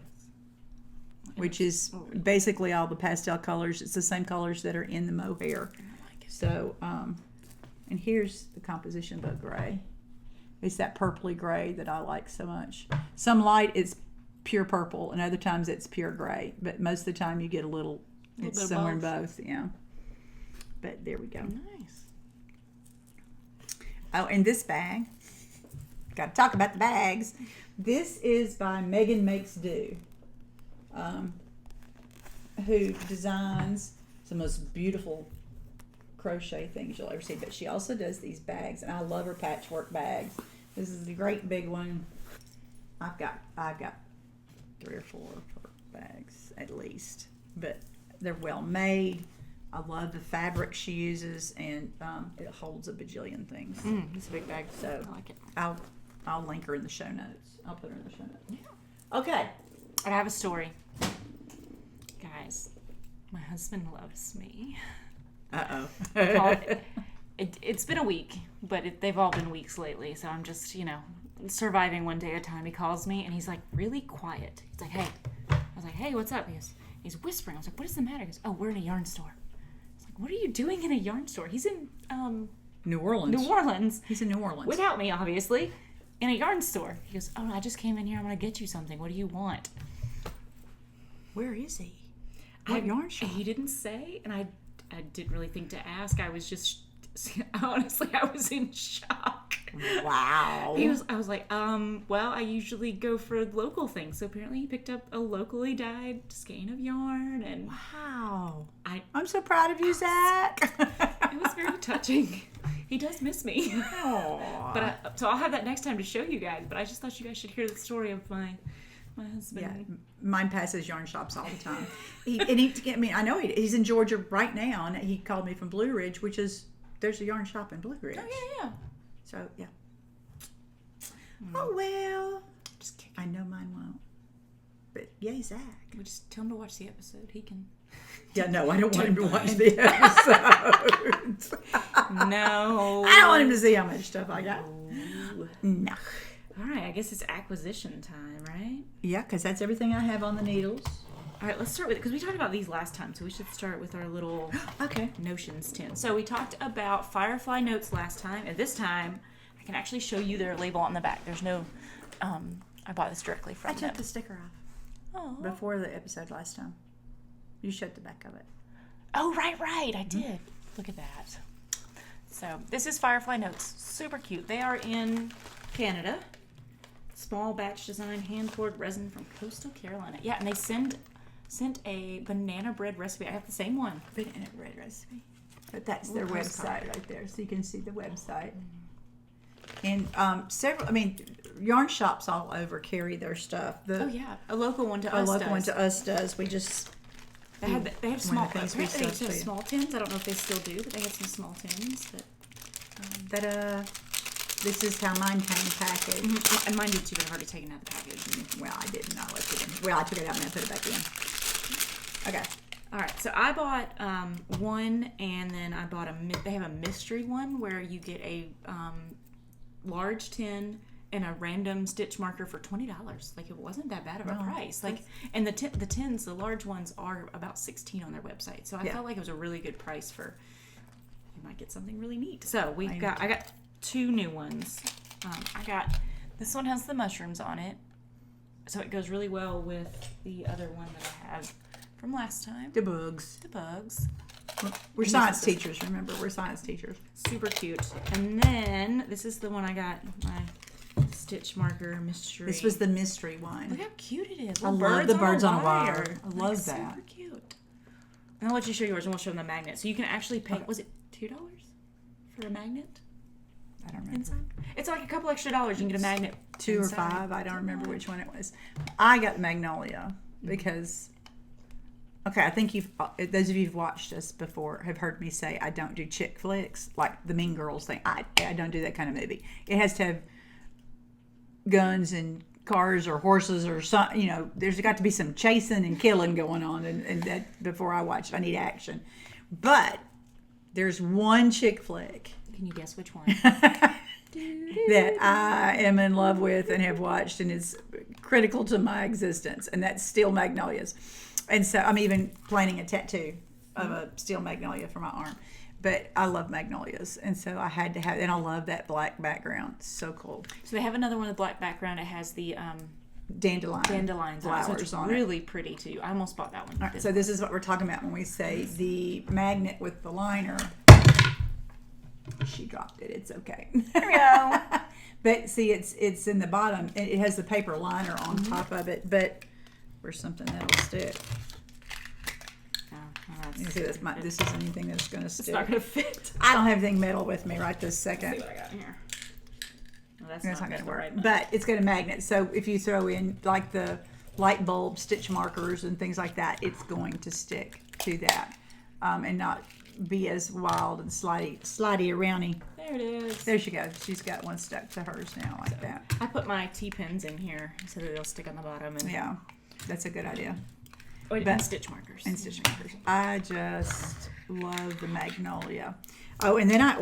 which is basically all the pastel colors. It's the same colors that are in the mohair. I like it. So, and here's the Composition Book Gray. It's that purpley gray that I like so much. Some light it's pure purple, and other times it's pure gray. But most of the time you get a little it's somewhere in both. Yeah. But there we go. Nice. Oh, and this bag. Got to talk about the bags. This is by Megan Makes Do, who designs the most beautiful crochet things you'll ever see. But she also does these bags, and I love her patchwork bags. This is the great big one. I've got 3 or 4 of her bags at least, but they're well made. I love the fabric she uses, and it holds a bajillion things. It's a big bag, so I like it. I'll link her in the show notes. I'll put her in the show notes. Yeah. Okay. I have a story. Guys, my husband loves me. Uh-oh. It's been a week, but they've all been weeks lately, so I'm just, surviving one day at a time. He calls me, and he's, really quiet. He's like, hey. I was like, hey, what's up? He's whispering. I was like, what is the matter? He goes, oh, we're in a yarn store. I was like, what are you doing in a yarn store? He's in, New Orleans. New Orleans. He's in New Orleans. Without me, obviously. In a yarn store. He goes, oh, I just came in here. I'm going to get you something. What do you want? Where is he? What yarn shop? He didn't say, and I didn't really think to ask. I was just, honestly, I was in shock. Wow. I was like, well, I usually go for local things. So apparently he picked up a locally dyed skein of yarn. And wow. I'm so proud of you, Zach. It was very touching. He does miss me. Aww. But so I'll have that next time to show you guys. But I just thought you guys should hear the story of my husband. Yeah, mine passes yarn shops all the time. I know he's in Georgia right now, and he called me from Blue Ridge, which is there's a yarn shop in Blue Ridge. Oh yeah. So yeah. Oh well. Just kidding. I know mine won't. But yay, Zach. We just tell him to watch the episode. He can. Yeah, no, I don't want him to watch the episode. No. I don't want him to see how much stuff I got. No. All right, I guess it's acquisition time, right? Yeah, because that's everything I have on the needles. All right, let's start with it, because we talked about these last time, so we should start with our little notions tin. So we talked about Firefly notes last time, and this time I can actually show you their label on the back. There's no, I bought this directly from them. I took the sticker off before the episode last time. You showed the back of it. Oh, right, I did. Look at that. So this is Firefly notes. Super cute. They are in Canada. Small batch design, hand poured resin from coastal Carolina. Yeah, and they sent a banana bread recipe. I have the same one. Banana bread recipe. But that's their website right there, so you can see the website. And yarn shops all over carry their stuff. Oh yeah, a local one to a us local does. one to us does. We just They have small. things we Apparently they sell have too. small tins. I don't know if they still do, but they have some small tins. But this is how mine came packaged. and mine did too, but I've already taken out the package. Well, I didn't. I left it in. Well, I took it out and I put it back in. Okay. All right, so I bought one, and then I bought they have a mystery one where you get a large tin and a random stitch marker for $20. Like, it wasn't that bad of a price. Like, and the tins, the large ones, are about $16 on their website. So I felt like it was a really good price for. You might get something really neat. So I got 2 new ones. This one has the mushrooms on it, so it goes really well with the other one that I have from last time. The bugs. We're science teachers, remember? We're science teachers. Super cute. And then this is the one I got, my stitch marker mystery. This was the mystery one. Look how cute it is. I love the birds on a wire. I love that. Super cute. And I'll let you show yours, and we'll show them the magnet. So you can actually pay. Was it $2 for a magnet? I don't remember. Inside? It's like a couple extra dollars. You can get a magnet. 2 or 5. I don't remember which one it was. I got Magnolia because. Okay, I think those of you who've watched us before have heard me say I don't do chick flicks, like the Mean Girls thing. I don't do that kind of movie. It has to have guns and cars or horses or something. There's got to be some chasing and killing going on, and that before I watch it, I need action. But there's one chick flick. Can you guess which one? that I am in love with and have watched and is critical to my existence, and that's Steel Magnolias. And so I'm even planning a tattoo of a steel magnolia for my arm. But I love magnolias, and so I had to have, and I love that black background. So cool. So they have another one with black background. It has the dandelion flowers on it. So it's really pretty too. I almost bought that one. All right, so this is what we're talking about when we say the magnet with the liner. She dropped it. It's okay. There we go. But see, it's in the bottom, and it has the paper liner on top of it. But for something that'll stick. You see, this is anything that's going to stick. It's not going to fit. I don't have anything metal with me right this second. Let's see what I got in here. Well, that's not going to work. Right, but it's got a magnet, so if you throw in like the light bulb stitch markers and things like that, it's going to stick to that and not be as wild and slidey aroundy. There it is. There she goes. She's got one stuck to hers now, like that. I put my T-pins in here so that they'll stick on the bottom. And yeah, that's a good idea. And stitch markers. And stitch markers. I just love the magnolia. Oh, and then I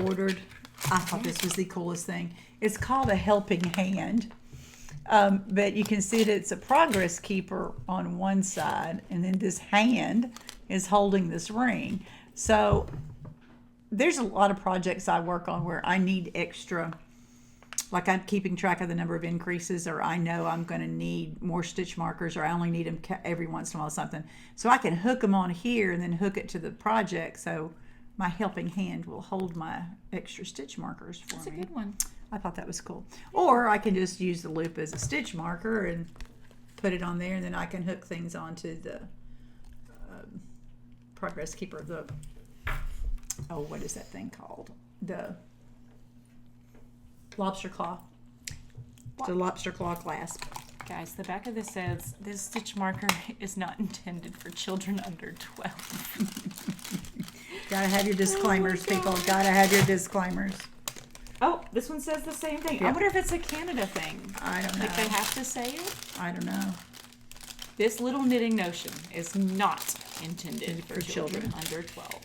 thought this was the coolest thing. It's called a helping hand. But you can see that it's a progress keeper on one side, and then this hand is holding this ring. So there's a lot of projects I work on where I need extra, like I'm keeping track of the number of increases, or I know I'm going to need more stitch markers, or I only need them every once in a while, something. So I can hook them on here and then hook it to the project, so my helping hand will hold my extra stitch markers for me. That's a good one. I thought that was cool. Or I can just use the loop as a stitch marker and put it on there, and then I can hook things onto the progress keeper. What is that thing called? The lobster claw. The lobster claw clasp. Guys, the back of this says, this stitch marker is not intended for children under 12. Gotta have your disclaimers, people. Gotta have your disclaimers. Oh, this one says the same thing. Yep. I wonder if it's a Canada thing. I don't know. Like they have to say it? I don't know. This little knitting notion is not intended for children under 12.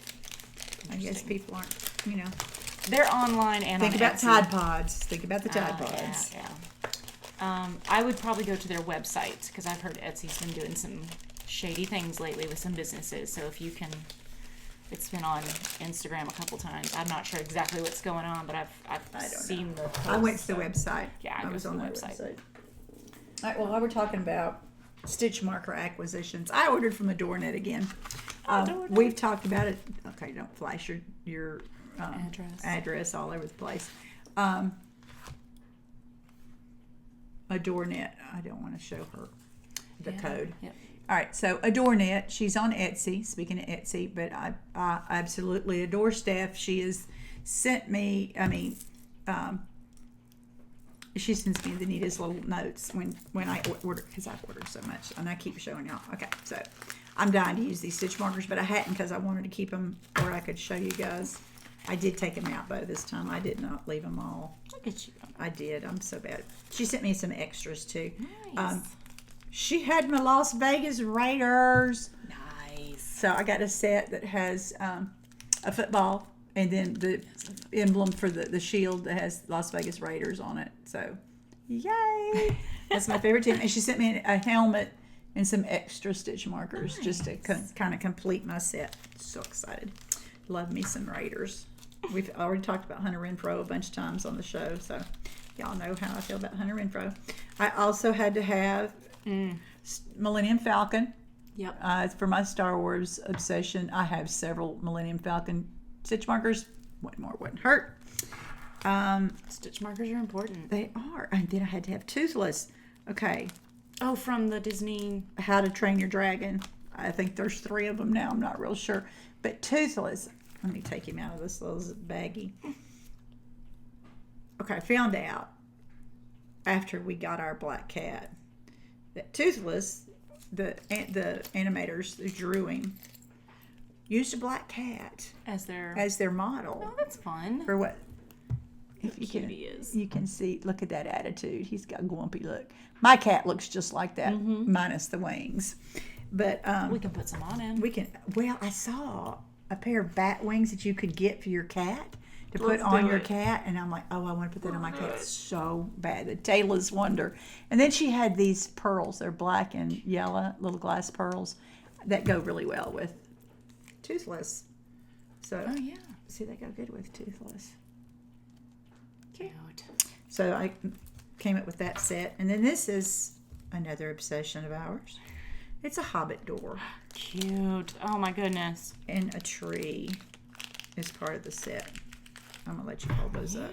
I guess people aren't, They're online and Think on about Etsy. Tide Pods. Think about the Tide Pods. Yeah. I would probably go to their website because I've heard Etsy's been doing some shady things lately with some businesses. So if you can, it's been on Instagram a couple times. I'm not sure exactly what's going on, but I've seen the posts. I went to the website. Yeah, I was on the website. All right, well, while we're talking about stitch marker acquisitions, I ordered from Adornit again. We've talked about it. Okay, don't flash your address all over the place. Adornit. I don't want to show her the code. Yep. All right, so Adornit. She's on Etsy. Speaking of Etsy, but I absolutely adore Steph. She has sent me. She sends me the neatest little notes when I order, because I've ordered so much, and I keep showing y'all. Okay, so I'm dying to use these stitch markers, but I hadn't because I wanted to keep them where I could show you guys. I did take them out, though, this time. I did not leave them all. Look at you. I did. I'm so bad. She sent me some extras, too. Nice. She had my Las Vegas Raiders. Nice. So I got a set that has a football and then the emblem for the shield that has Las Vegas Raiders on it. So, yay! That's my favorite team. And she sent me a helmet and some extra stitch markers just to kind of complete my set. So excited. Love me some Raiders. We've already talked about Hunter Renfro a bunch of times on the show, so y'all know how I feel about Hunter Renfro. I also had to have Millennium Falcon. Yep. For my Star Wars obsession, I have several Millennium Falcon stitch markers. One more wouldn't hurt. Stitch markers are important. They are. And then I had to have Toothless. Okay. Oh, from the Disney... How to Train Your Dragon. I think there's 3 of them now. I'm not real sure. But Toothless... Let me take him out of this little baggie. Okay, I found out after we got our black cat that Toothless, the animators who drew him, used a black cat as their model. Oh, that's fun. For what? If you can, he is. You can see. Look at that attitude. He's got a grumpy look. My cat looks just like that, minus the wings. But we can put some on him. We can. Well, I saw a pair of bat wings that you could get for your cat to put on your cat, and I'm like, oh, I want to put that on my cat so bad. The Taylor's Wonder. And then she had these pearls. They're black and yellow, little glass pearls that go really well with Toothless. So, oh yeah, see, they go good with Toothless. Cute. So I came up with that set, and then this is another obsession of ours. It's a Hobbit door. Cute. Oh my goodness. And a tree is part of the set. I'm gonna let you hold those up.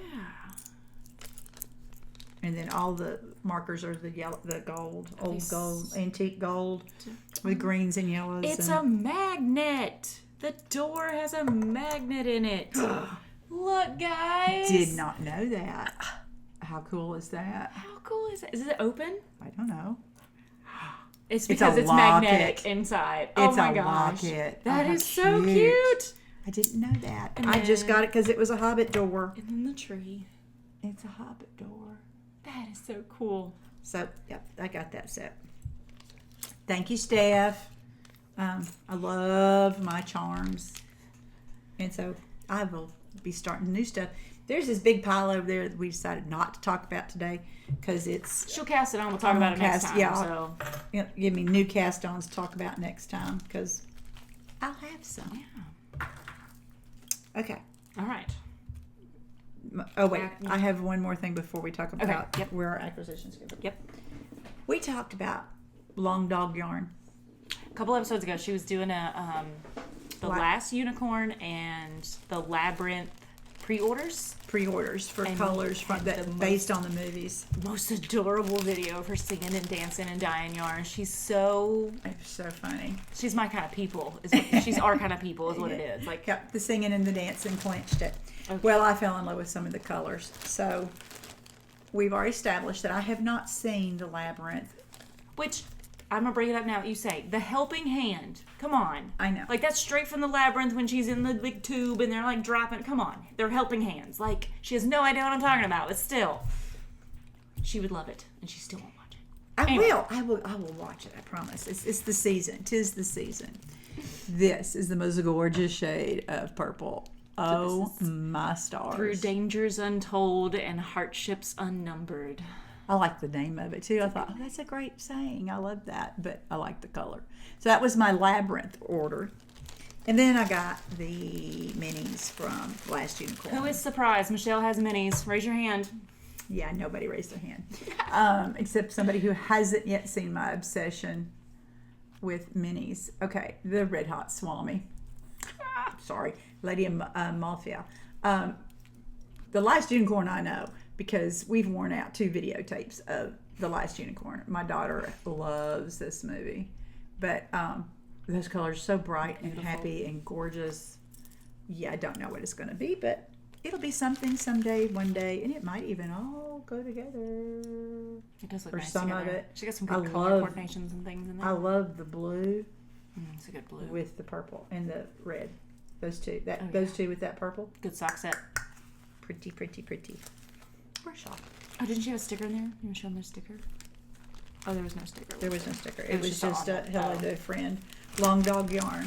And then all the markers are the yellow, the gold, old gold, antique gold with greens and yellows. It's a magnet. The door has a magnet in it. Look, guys. Did not know that. How cool is that? How cool is it? Is it open? I don't know. It's because it's magnetic inside. Oh my gosh. Locket. That is so cute. I didn't know that. I just got it because it was a Hobbit door. And then the tree. It's a Hobbit door. That is so cool. So, yep, I got that set. Thank you, Steph. I love my charms. And so I will be starting new stuff. There's this big pile over there that we decided not to talk about today because it's... She'll cast it on. We'll talk about it next time. Yeah, so. Give me new cast-ons to talk about next time because I'll have some. Yeah. Okay. All right. Oh, wait. I have one more thing before we talk about where our acquisitions go. Yep. We talked about long dog yarn. A couple episodes ago, she was doing the Last Unicorn and the Labyrinth pre-orders for colors based on the movies. Most adorable video of her singing and dancing and dyeing yarn. She's so funny. She's my kind of people. She's our kind of people is what it is. Like the singing and the dancing clinched it. Okay. Well, I fell in love with some of the colors. So we've already established that I have not seen the Labyrinth. Which I'm gonna bring it up now. You say the helping hand. Come on. I know. Like that's straight from the Labyrinth when she's in the big tube and they're like dropping. Come on, they're helping hands. Like she has no idea what I'm talking about, but still, she would love it, and she still won't watch it. I will watch it. I promise. It's the season. 'Tis the season. This is the most gorgeous shade of purple. Oh my stars! Through dangers untold and hardships unnumbered. I like the name of it too. I thought, that's a great saying. I love that, but I like the color. So that was my Labyrinth order. And then I got the minis from Last Unicorn. Who is surprised? Michelle has minis. Raise your hand. Yeah, nobody raised their hand. Except somebody who hasn't yet seen my obsession with minis. Okay, the Red Hot Swami. Sorry, Lady of Malfia. The Last Unicorn I know, because we've worn out 2 videotapes of The Last Unicorn. My daughter loves this movie. But those colors are so bright and happy and gorgeous. Yeah, I don't know what it's going to be, but it'll be something someday, one day, and it might even all go together. It does look or nice some together. of it. She got some good color coordinations and things in there. I love the blue. It's a good blue with the purple and the red. Those two. Those two with that purple. Good sock set. Pretty. Where's Shawl? Oh, didn't she have a sticker in there? You want to show them their sticker? Oh, there was no sticker. There was no sticker. It was just a hello to a friend. Long dog yarn.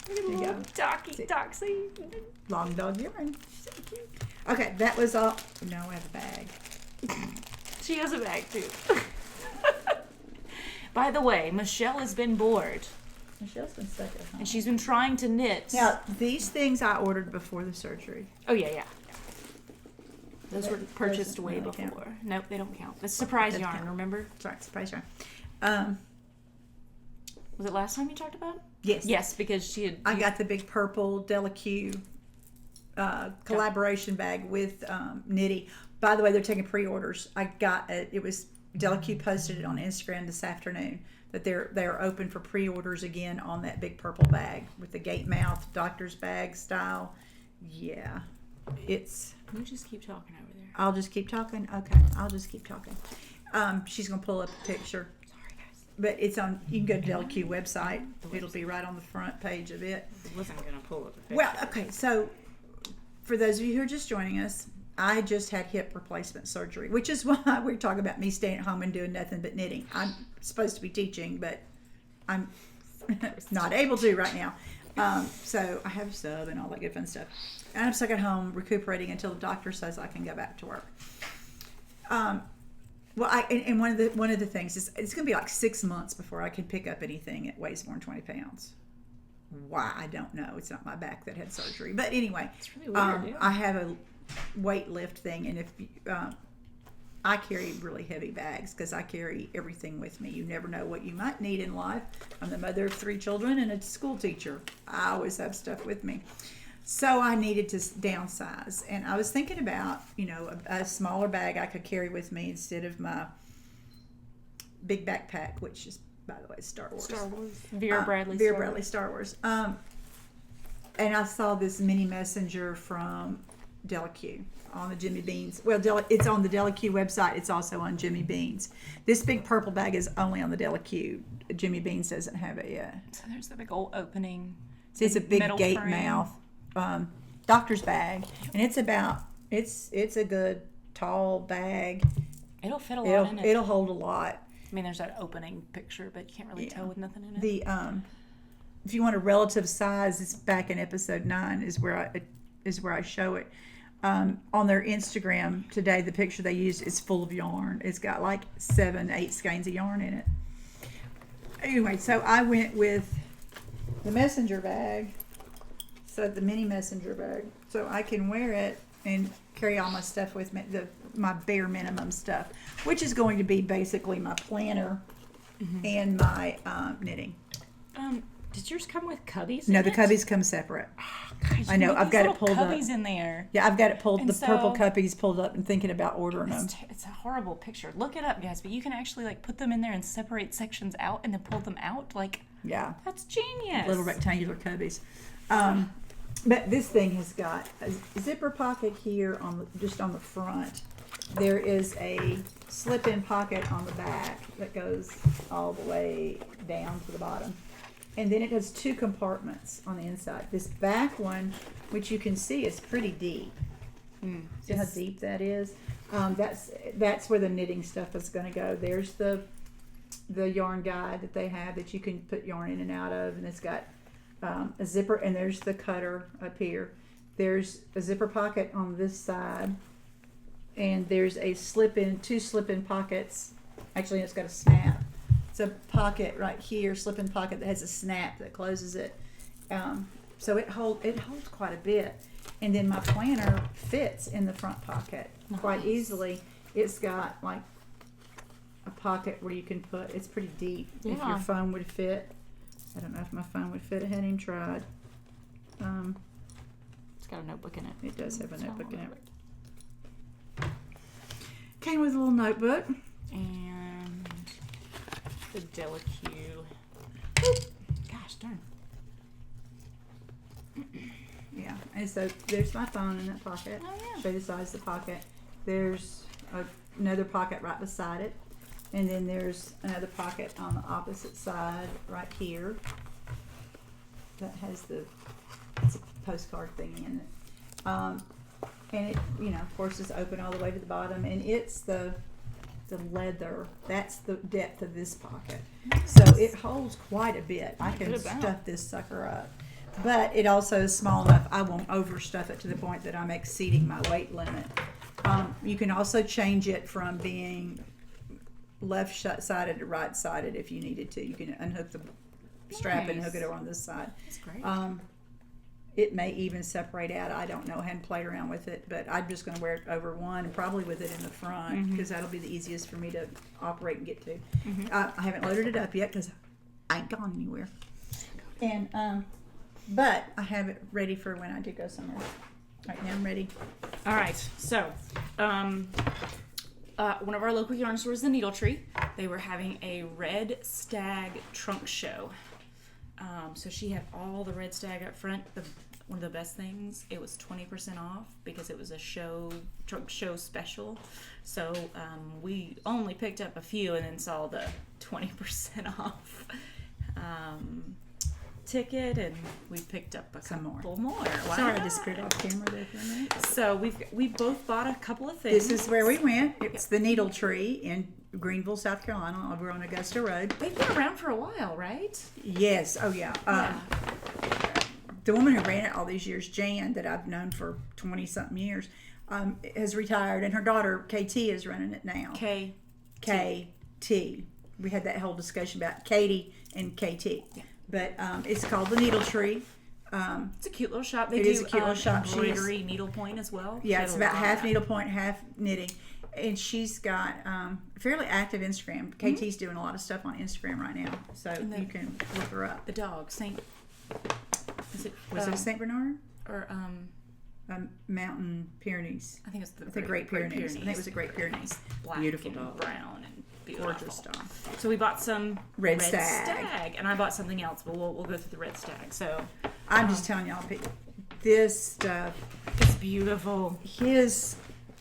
Look at the little doxy. Long dog yarn. So cute. Okay, that was all. No, I have a bag. She has a bag too. By the way, Michele has been bored. Michelle's been stuck at home. And she's been trying to knit. Now, these things I ordered before the surgery. Oh, yeah. Those were purchased way before. Count. Nope, they don't count. It's surprise yarn, count. remember? Sorry, surprise yarn. Was it last time you talked about it? Yes. Yes, because she had... I got the big purple Delaque collaboration bag with Knitty. By the way, they're taking pre-orders. I got it. It was Delaque posted it on Instagram this afternoon that they're open for pre-orders again on that big purple bag with the gate mouth doctor's bag style. Yeah, it's. You just keep talking over there. I'll just keep talking. Okay, I'll just keep talking. She's gonna pull up a picture. Sorry, guys. But it's on. You can go to Delaque website. It'll be right on the front page of it. I wasn't gonna pull up a picture. Well, okay, so for those of you who are just joining us, I just had hip replacement surgery, which is why we're talking about me staying at home and doing nothing but knitting. I'm supposed to be teaching, but I'm not able to right now. So I have a sub and all that good fun stuff. And I'm stuck at home recuperating until the doctor says I can go back to work. Well, and one of the things is it's going to be like 6 months before I can pick up anything that weighs more than 20 pounds. Why? I don't know. It's not my back that had surgery. But anyway, it's really weird, yeah. I have a weight lift thing, and if I carry really heavy bags because I carry everything with me. You never know what you might need in life. I'm the mother of 3 children and a school teacher. I always have stuff with me. So I needed to downsize, and I was thinking about, a smaller bag I could carry with me instead of my big backpack, which is, by the way, Star Wars. Vera Bradley Star Wars. And I saw this mini messenger from Delaque on the Jimmy Beans. Well, it's on the Delaque website. It's also on Jimmy Beans. This big purple bag is only on the Delaque. Jimmy Beans doesn't have it yet. So there's the big old opening. See, it's a big gate mouth doctor's bag, and it's a good tall bag. It'll fit a lot in it. It'll hold a lot. I mean, there's that opening picture, but you can't really tell with nothing in it. If you want a relative size, it's back in episode 9 is where I show it. On their Instagram today, the picture they used is full of yarn. It's got like 7-8 skeins of yarn in it. Anyway, so I went with the messenger bag, so the mini messenger bag, so I can wear it and carry all my stuff with me, my bare minimum stuff, which is going to be basically my planner and my knitting. Did yours come with cubbies? No, the cubbies come separate. Gosh, I know. I've got it pulled up. Cubbies in there. Yeah, I've got it pulled. The purple cubbies pulled up and thinking about ordering them. It's a horrible picture. Look it up, guys. But you can actually put them in there and separate sections out and then pull them out. Yeah, that's genius. Little rectangular cubbies. But this thing has got a zipper pocket here just on the front. There is a slip-in pocket on the back that goes all the way down to the bottom. And then it has 2 compartments on the inside. This back one, which you can see, is pretty deep. See how deep that is? That's where the knitting stuff is going to go. There's the yarn guide that they have that you can put yarn in and out of, and it's got a zipper, and there's the cutter up here. There's a zipper pocket on this side, and there's a 2 slip-in pockets. Actually, it's got a snap. It's a pocket right here, slip-in pocket that has a snap that closes it. So it holds quite a bit. And then my planner fits in the front pocket quite easily. It's got a pocket where you can put, it's pretty deep. Yeah. If your phone would fit. I don't know if my phone would fit. I hadn't even tried. It's got a notebook in it. It does have a notebook in it. Came with a little notebook. And the Delaque. Gosh darn. Yeah, And so there's my phone in that pocket. Oh, yeah. Show you the size of the pocket. There's another pocket right beside it. And then there's another pocket on the opposite side right here that has it's a postcard thing in it. And it, of course, is open all the way to the bottom. And it's the leather. That's the depth of this pocket. So it holds quite a bit. I can stuff this sucker up. But it also is small enough I won't overstuff it to the point that I'm exceeding my weight limit. You can also change it from being left-sided to right-sided if you needed to. You can unhook the strap and hook it over on this side. That's great. It may even separate out. I don't know. I hadn't played around with it, but I'm just going to wear it over one, probably with it in the front, because that'll be the easiest for me to operate and get to. I haven't loaded it up yet because I ain't gone anywhere. And but I have it ready for when I do go somewhere. Right now I'm ready. All right. So, one of our local yarn stores, the Knitistry, they were having a Red Stag trunk show. So she had all the Red Stag up front. One of the best things, it was 20% off because it was a trunk show special. So we only picked up a few and then saw the 20% off ticket, and we picked up a couple more. Wow. Sorry, I disappeared off camera there for a minute. So we both bought a couple of things. This is where we went. It's the Knitistry in Greenville, South Carolina, over on Augusta Road. They've been around for a while, right? Yes. Oh, yeah. The woman who ran it all these years, Jan, that I've known for 20-something years, has retired, and her daughter, Caytee, is running it now. K-T. We had that whole discussion about Caytee and Caytee. Yeah. But it's called the Knitistry. It's a cute little shop. It is a cute little shop. Embroidery, needlepoint as well. Yeah, it's about half needlepoint, half knitting. And she's got a fairly active Instagram. Caytee's doing a lot of stuff on Instagram right now, so you can look her up. The dog, Was it Saint Bernard or Mountain Pyrenees? I think it's the Great Pyrenees. I think it was a Great Pyrenees. Black beautiful and dog, brown and beautiful. Gorgeous dog. So we bought some Red Stag, and I bought something else, but we'll go through the Red Stag. So I'm just telling y'all, this stuff. It's beautiful. His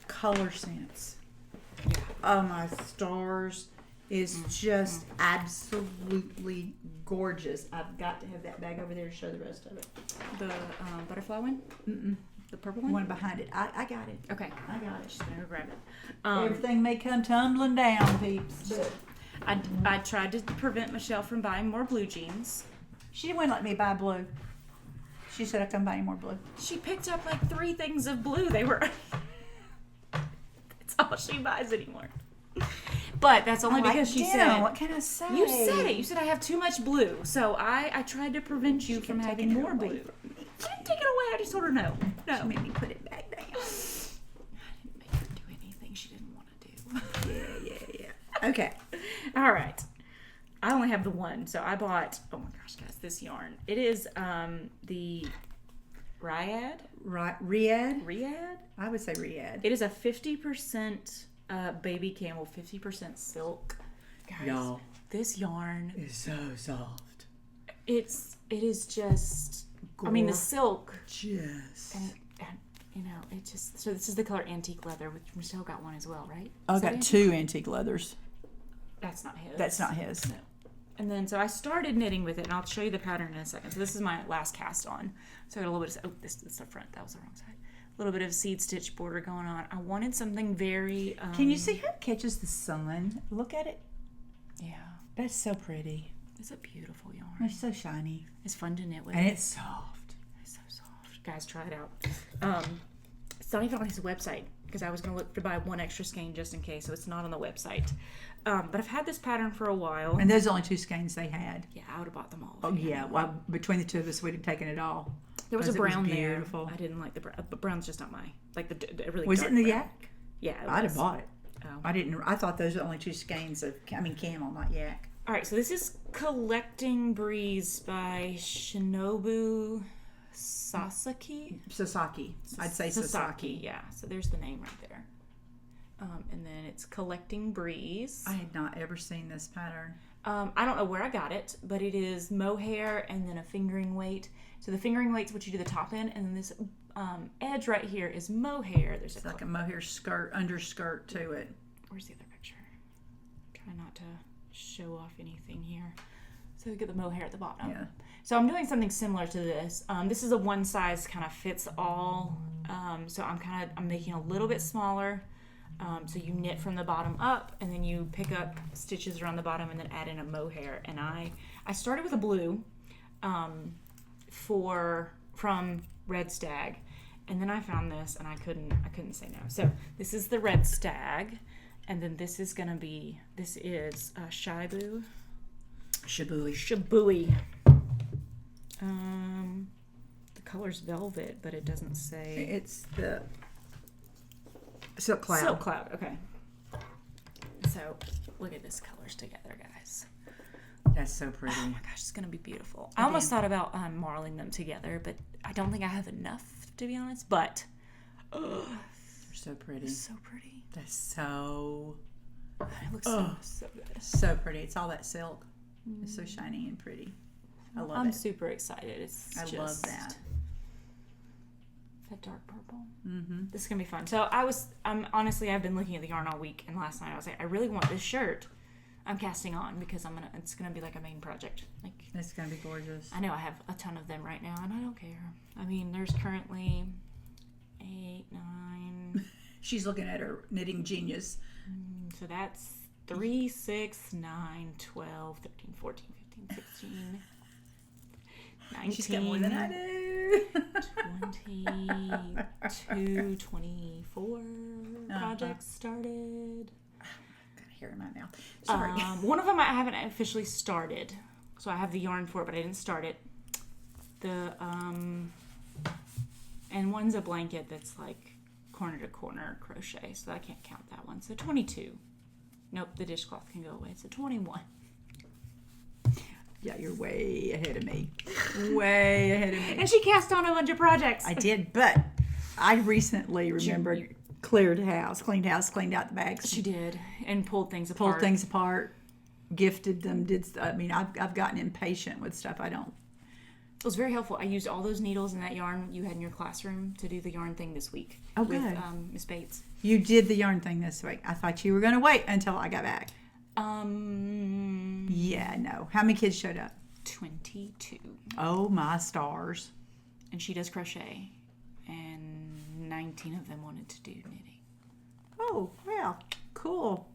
color sense. Yeah. Oh my stars, is just absolutely gorgeous. I've got to have that bag over there to show the rest of it. The butterfly one? Mm-mm. The purple one? One behind it. I got it. Okay. I got it. She's going to go grab it. Everything may come tumbling down, peeps. But I tried to prevent Michele from buying more blue jeans. She didn't want to let me buy blue. She said I couldn't buy any more blue. She picked up like 3 things of blue. They were... That's all she buys anymore. But that's only because she said... What can I say? You said it. You said I have too much blue. So I tried to prevent you from having more blue. I didn't take it away. I just told her no. No. She made me put it back down. I didn't make her do anything she didn't want to do. Yeah. Okay. All right. I only have the one. So I bought... Oh my gosh, guys. This yarn. It is the... Riyadh? Riyadh? I would say Riyadh. It is a 50% baby camel, 50% silk. Guys, y'all, this yarn is so soft. It is just... I mean, the silk... Just... And it just... So this is the color antique leather, which Michele got one as well, right? I got 2 antique leathers. That's not his. That's not his. No. And then, so I started knitting with it, and I'll show you the pattern in a second. So this is my last cast on. So I got a little bit of... Oh, this is the front. That was the wrong side. A little bit of seed stitch border going on. I wanted something very... Can you see how it catches the sun? Look at it. Yeah. That's so pretty. It's a beautiful yarn. It's so shiny. It's fun to knit with. And it's soft. It's so soft. Guys, try it out. It's not even on his website, because I was going to look to buy one extra skein just in case, so it's not on the website. But I've had this pattern for a while. And those are only 2 skeins they had. Yeah, I would have bought them all. Oh, yeah. Well, between the 2 of us, we'd have taken it all. There was a brown there. Beautiful. I didn't like the brown, but brown's just not my... Like the really Was it in the brown. yak? Yeah, I'd have bought it. Oh. I didn't. I thought those were only 2 skeins of... camel, not yak. All right, so this is Collecting Breeze by Shinobu Sasaki. Sasaki. I'd say Sasaki. Yeah, so there's the name right there. And then it's Collecting Breeze. I had not ever seen this pattern. I don't know where I got it, but it is mohair and then a fingering weight. So the fingering weight's what you do the top in, and then this edge right here is mohair. There's like a mohair skirt, underskirt to it. Where's the other picture? Try not to show off anything here. So we get the mohair at the bottom. Yeah. So I'm doing something similar to this. This is a one size kind of fits all. So I'm making a little bit smaller. So you knit from the bottom up, and then you pick up stitches around the bottom, and then add in a mohair. And I started with a blue from Red Stag, and then I found this, and I couldn't say no. So this is the Red Stag, and then this is Shibui. The color's velvet, but it doesn't say. It's the Silk Cloud. Silk Cloud, okay. So look at this colors together, guys. That's so pretty. Oh my gosh, it's gonna be beautiful. I almost thought about marling them together, but I don't think I have enough, to be honest. But they're so pretty. It's so pretty. That's so. It looks so good. So pretty. It's all that silk. It's so shiny and pretty. I love it. I'm super excited. I love that. That dark purple. Mm-hmm. This is gonna be fun. So honestly, I've been looking at the yarn all week, and last night I was like, I really want this shirt. I'm casting on because it's gonna be like a main project. Like, it's gonna be gorgeous. I know I have a ton of them right now, and I don't care. I mean, there's currently 8, 9. She's looking at her knitting genius. So that's 3, 6, 9, 12, 13, 14, 15, 16. 19, she's got more than I do. 22, 24 projects started. Got a hair in my mouth. Sorry. One of them I haven't officially started, so I have the yarn for it, but I didn't start it. And one's a blanket that's like corner to corner crochet, so I can't count that one. So 22. Nope, the dishcloth can go away. So 21. Yeah, you're way ahead of me. Way ahead of me. And she cast on a bunch of projects. I did, but I recently remembered cleaned out the bags. She did, and pulled things apart. Gifted them. I've gotten impatient with stuff I don't. It was very helpful. I used all those needles and that yarn you had in your classroom to do the yarn thing this week. Oh, with good. Miss Bates. You did the yarn thing this week. I thought you were going to wait until I got back. Yeah, no. How many kids showed up? 22. Oh, my stars. And she does crochet. And 19 of them wanted to do knitting. Oh, well, cool.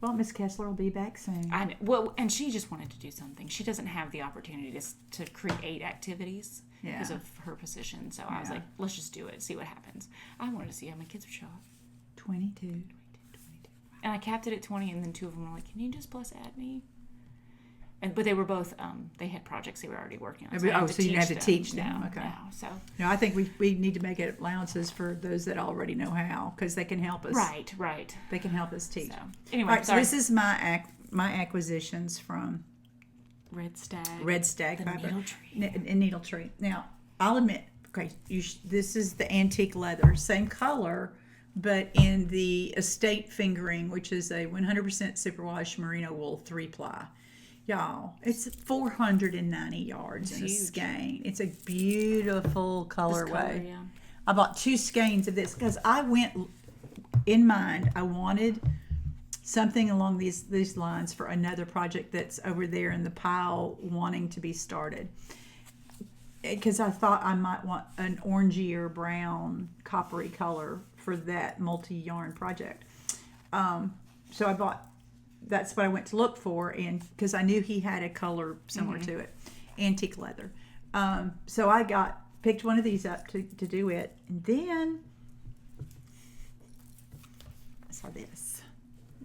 Well, Miss Kessler will be back soon. I know. Well, and she just wanted to do something. She doesn't have the opportunity to create activities because of her position. So I was like, let's just do it, see what happens. I wanted to see how many kids would show up. 22. And I capped it at 20, and then 2 of them were like, can you just plus add me? But they were both, they had projects they were already working on. So you have to teach them. Now, okay. Now, so. No, I think we need to make allowances for those that already know how, because they can help us. Right. They can help us teach. So, anyway, all right, so this is my acquisitions from Red Stag. Needletree. Now, I'll admit, okay, this is the antique leather, same color, but in the estate fingering, which is a 100% superwash merino wool 3-ply. Y'all, it's 490 yards in a skein. It's a beautiful colorway. I bought 2 skeins of this because I went in mind. I wanted something along these lines for another project that's over there in the pile wanting to be started. Because I thought I might want an orangey or brown coppery color for that multi-yarn project. So I bought. That's what I went to look for, and because I knew he had a color similar to it, antique leather. So I picked one of these up to do it, and then I saw this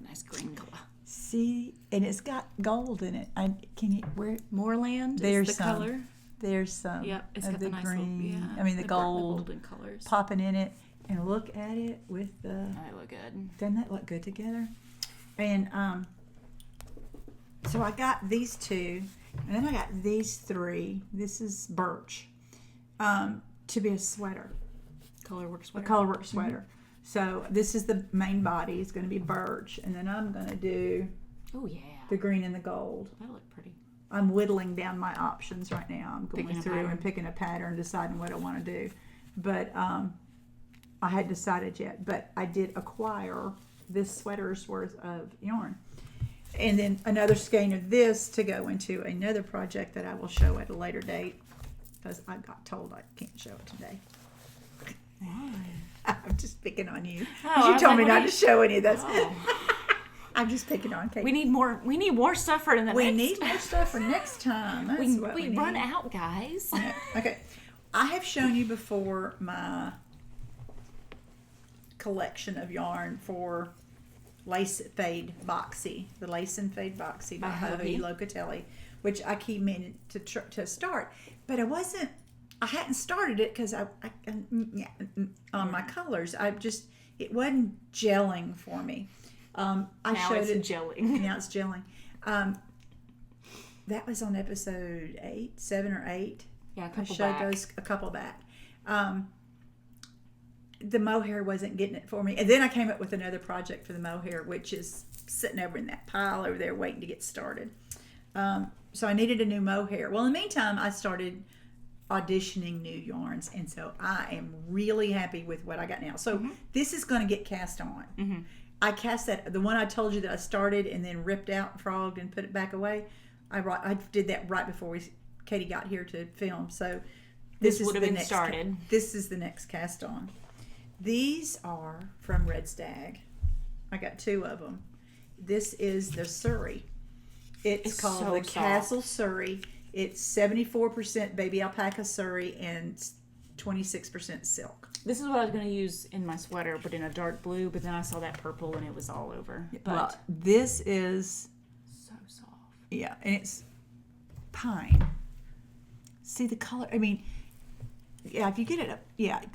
nice green color. See, and it's got gold in it. Moorland? There's is the some. color. There's some. Yep, it's of got the nice green. little, the gold golden colors popping in it, and look at it with the. Oh, they look good. Doesn't that look good together? And so I got these 2, and then I got these 3. This is birch, to be a sweater, Colorwork sweater. a colorwork sweater. So this is the main body. It's going to be birch, and then I'm going to do. Oh yeah. the green and the gold. That look pretty. I'm whittling down my options right now. I'm going Picking a through pattern. and picking a pattern, deciding what I want to do. But I hadn't decided yet. But I did acquire this sweater's worth of yarn. And then another skein of this to go into another project that I will show at a later date. Because I got told I can't show it today. Why? I'm just picking on you. Oh, You told me not to show any of this. Oh. I'm just picking on Kate. We need more stuff for the We next. need more stuff for next time. That's what we run need. out, guys. Yeah, okay. I have shown you before my collection of yarn for Lace Fade Boxy, the Lace and Fade Boxy by Hobie Locatelli, which I keep meaning to start, but I hadn't started it because on my colors, it wasn't gelling for me. Now it's gelling. Now it's gelling. That was on episode 7 or 8. Yeah, a couple I showed back. those a couple back. The mohair wasn't getting it for me. And then I came up with another project for the mohair, which is sitting over in that pile over there waiting to get started. So I needed a new mohair. Well, in the meantime, I started auditioning new yarns. And so I am really happy with what I got now. So this is going to get cast on. Mm-hmm. I cast the one I told you that I started and then ripped out, frogged, and put it back away. I did that right before Katie got here to film. So this would have the been next started. This is the next cast on. These are from Red Stag. I got 2 of them. This is the Surrey. It's called so the soft. Castle Surrey. It's 74% baby alpaca Surrey and 26% silk. This is what I was going to use in my sweater, but in a dark blue. But then I saw that purple and it was all over. But Well, this is so soft. and it's pine. See the color? I mean, if you get it up,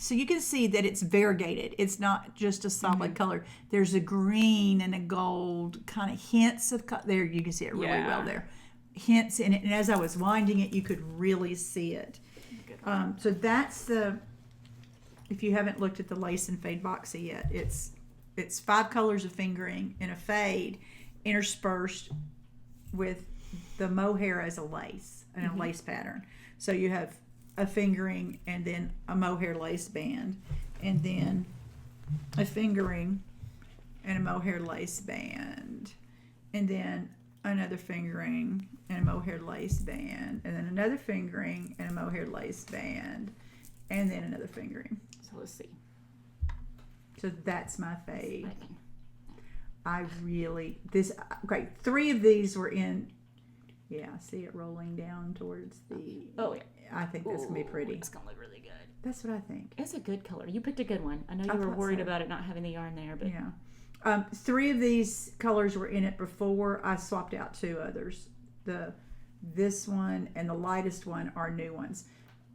so you can see that it's variegated. It's not just a solid color. There's a green and a gold, kind of hints of there. You can see it really well there. Hints in it, and as I was winding it, you could really see it. So that's if you haven't looked at the Lace and Fade Boxy yet, it's 5 colors of fingering in a fade, interspersed with the mohair as a lace and a lace pattern. So you have a fingering and then a mohair lace band, and then a fingering and a mohair lace band, and then another fingering and a mohair lace band, and then another fingering and a mohair lace band, and then another fingering. So let's see. So that's my fade. Okay, 3 of these were in. Yeah, see it rolling down towards the. Oh yeah. I think that's gonna be pretty. It's gonna look really good. That's what I think. It's a good color. You picked a good one. I know you were thought worried so. about it not having the yarn there, but Yeah. 3 of these colors were in it before. I swapped out 2 others. This one and the lightest one are new ones.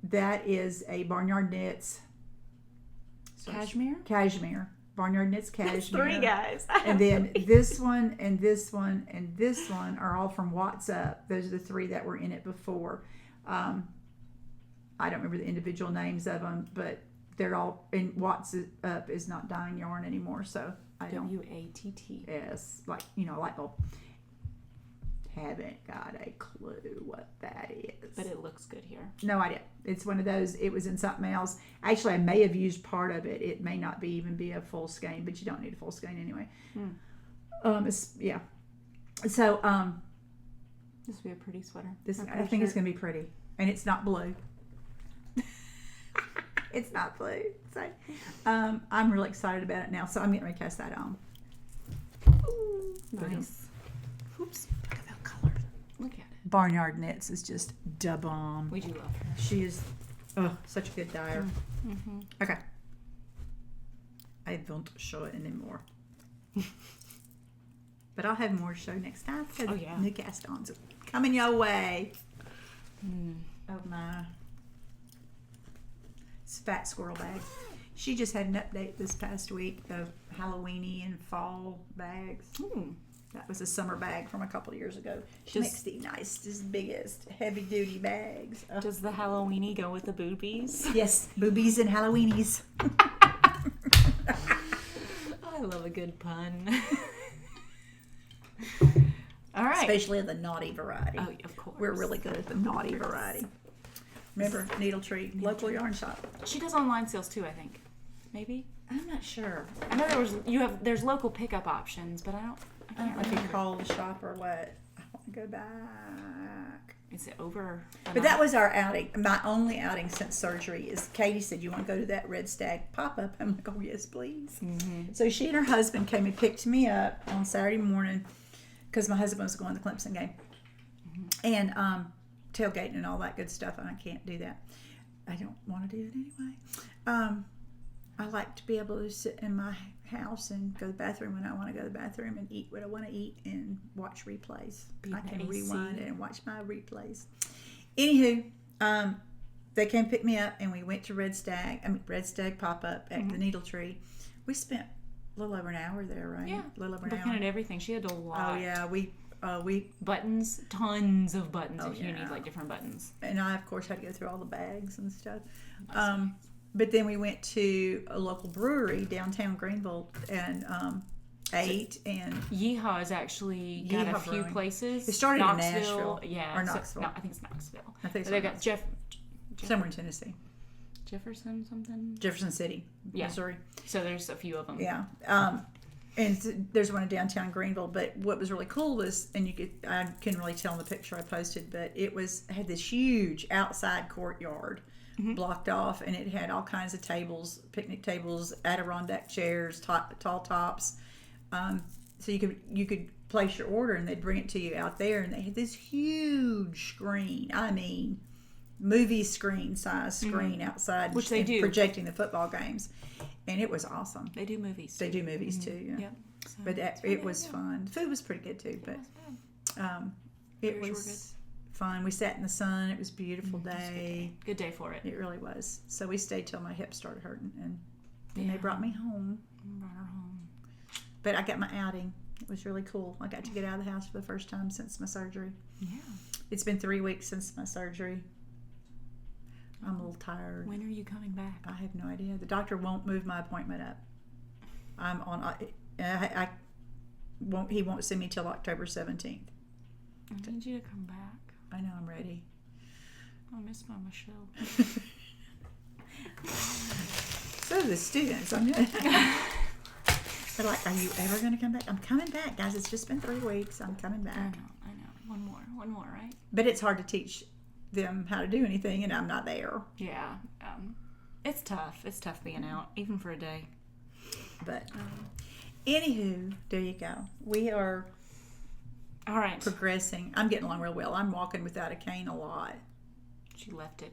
That is a Barnyard Knits Cashmere. Barnyard Knits Cashmere. 3 guys. And then this one and this one and this one are all from What's Up. Those are the 3 that were in it before. I don't remember the individual names of them, but they're all in. What's Up is not dyeing yarn anymore, so I don't. WATT. Yes, like light bulb. Haven't got a clue what that is. But it looks good here. No idea. It's one of those. It was in something else. Actually, I may have used part of it. It may not even be a full skein, but you don't need a full skein anyway. So This would be a pretty sweater. I think it's gonna be pretty, and it's not blue. It's not blue. So I'm really excited about it now. So I'm getting ready to cast that on. Ooh, nice. Oops. Look at that color. Look at it. Barnyard Knits is just da bomb. We do love her. She is such a good dyer. Mm-hmm. Okay. I won't show it anymore. But I'll have more to show next time. Oh, yeah. New cast-ons are coming your way. Oh, my fat squirrel bag. She just had an update this past week of Halloweeny and fall bags. That was a summer bag from a couple of years ago. She makes the nicest, biggest, heavy-duty bags. Does the Halloweeny go with the boobies? Yes, boobies and Halloweenies. I love a good pun. All right. Especially the naughty variety. Oh, of course. We're really good at the naughty variety. Remember, Knitistry, local yarn shop. She does online sales too, I think. Maybe? I'm not sure. I know there's local pickup options, but I don't know if you call the shop or what. I want to go back. Is it over? But that was our outing. My only outing since surgery is Caytee said, you want to go to that Red Stag pop-up? I'm like, oh, yes, please. Mm-hmm. So she and her husband came and picked me up on Saturday morning because my husband was going to the Clemson game. Mm-hmm. And tailgating and all that good stuff, and I can't do that. I don't want to do it anyway. I like to be able to sit in my house and go to the bathroom when I want to go to the bathroom and eat what I want to eat and watch replays. I can rewind it and watch my replays. Anywho, they came pick me up and we went to Red Stag pop-up at the Knitistry. We spent a little over an hour there, right? Yeah. A little over an hour. Looking at everything. She had a lot. Oh, yeah. We buttons, tons of buttons if you need like different buttons. And I, of course, had to go through all the bags and stuff. But then we went to a local brewery downtown Greenville and ate. And Yeehaw has actually got a few places. It started Knoxville, in Nashville. Yeah. Or Knoxville. I think it's Knoxville. I think they've got somewhere in Tennessee. Jefferson something? Jefferson City, Missouri. So there's a few of them. Yeah. And there's one in downtown Greenville. But what was really cool was, and I couldn't really tell in the picture I posted, but had this huge outside courtyard blocked off, and it had all kinds of tables, picnic tables, Adirondack chairs, tall tops. So you could place your order, and they'd bring it to you out there, and they had this huge screen. I mean, movie screen size screen outside, which they do, projecting the football games, and it was awesome. They do movies. They do movies too. Yeah. Yep. So but it was fun. The food was pretty good too, but it was fun. We sat in the sun. It was a beautiful day. Good day for it. It really was. So we stayed till my hips started hurting, and then they brought me home. Brought her home. But I got my outing. It was really cool. I got to get out of the house for the first time since my surgery. Yeah. It's been 3 weeks since my surgery. I'm a little tired. When are you coming back? I have no idea. The doctor won't move my appointment up. I'm on. He won't see me till October 17th. I need you to come back. I know, I'm ready. I miss my Michele. So the students, they're like, are you ever going to come back? I'm coming back, guys. It's just been 3 weeks. I'm coming back. I know. One more, right? But it's hard to teach them how to do anything, and I'm not there. Yeah. It's tough. It's tough being out, even for a day. But, anywho, there you go. We are all right. Progressing. I'm getting along real well. I'm walking without a cane a lot. She left it.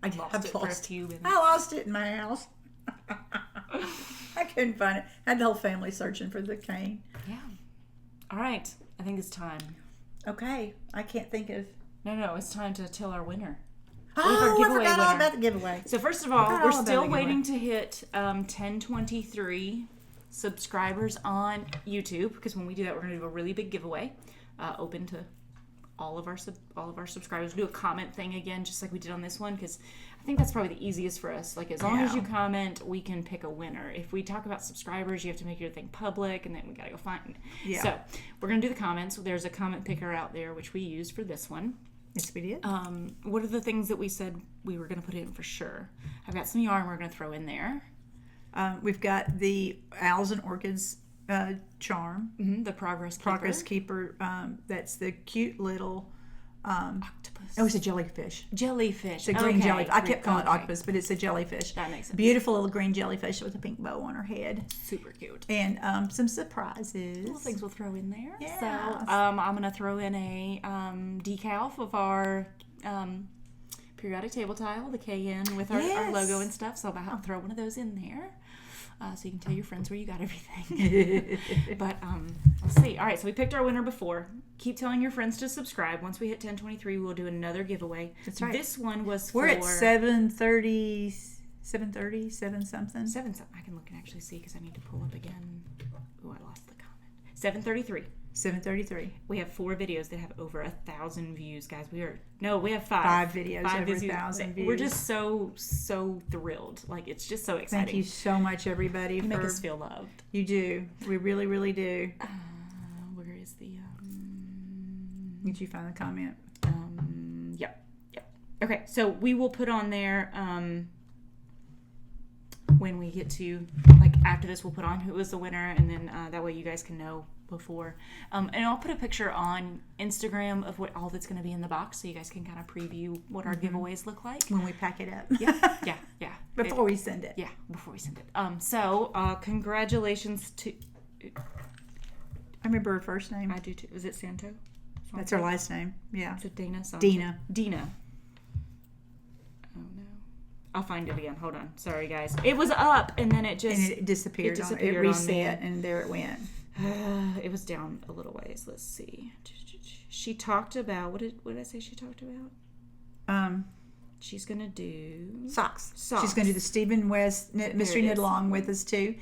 I lost it for a few minutes. I lost it in my house. I couldn't find it. I had the whole family searching for the cane. Yeah. All right. I think it's time. Okay. I can't think of... No. It's time to tell our winner. Oh, I forgot all about the giveaway. So first of all, we're still waiting to hit 1023 subscribers on YouTube, because when we do that, we're going to do a really big giveaway. Open to all of our subscribers. We'll do a comment thing again, just like we did on this one, because I think that's probably the easiest for us. Like, as long as you comment, we can pick a winner. If we talk about subscribers, you have to make your thing public, and then we gotta go find it. Yeah. So we're gonna do the comments. There's a comment picker out there, which we used for this one. Yes, we did. What are the things that we said we were gonna put in for sure? I've got some yarn we're gonna throw in there. We've got the Owls and Orchids charm, the Progress Keeper. That's the cute little octopus. Oh, it's a jellyfish. Jellyfish. It's a green jellyfish. I kept calling it octopus, but it's a jellyfish. That makes sense. Beautiful little green jellyfish with a pink bow on her head. Super cute. And some surprises. Little things we'll throw in there. Yes. So I'm gonna throw in a decal of our periodic table tile, the KN with our logo and stuff. So I'll throw one of those in there. So you can tell your friends where you got everything. But let's see. All right, so we picked our winner before. Keep telling your friends to subscribe. Once we hit 1023, we'll do another giveaway. That's right. This one was We're at 7:30, 7:30, 7 something. 7 something. I can look and actually see because I need to pull up again. Oh, I lost the comment. 7:33. 7:33. We have 4 videos that have over 1,000 views, guys. We have 5. 5 videos over 1,000 views. We're just so thrilled. Like, it's just so exciting. Thank you so much, everybody. You make us feel loved. You do. We really, really do. Where is the Did you find the comment? Yep. Okay, so we will put on there when we get to, like, after this, we'll put on who was the winner, and then that way you guys can know before. And I'll put a picture on Instagram of what all that's going to be in the box, so you guys can kind of preview what our giveaways look like when we pack it up. Yeah. Before we send it. Yeah, before we send it. So congratulations to. I remember her first name. I do too. Is it Santo? That's her last name. Yeah. Is it Dana? Dina. Oh no. I'll find it again. Hold on. Sorry, guys. It was up, and then it disappeared. It reset, and there it went. It was down a little ways. Let's see. She talked about what did I say? She talked about. She's gonna do socks. She's gonna do the Stephen West Mystery Knit Along with us too,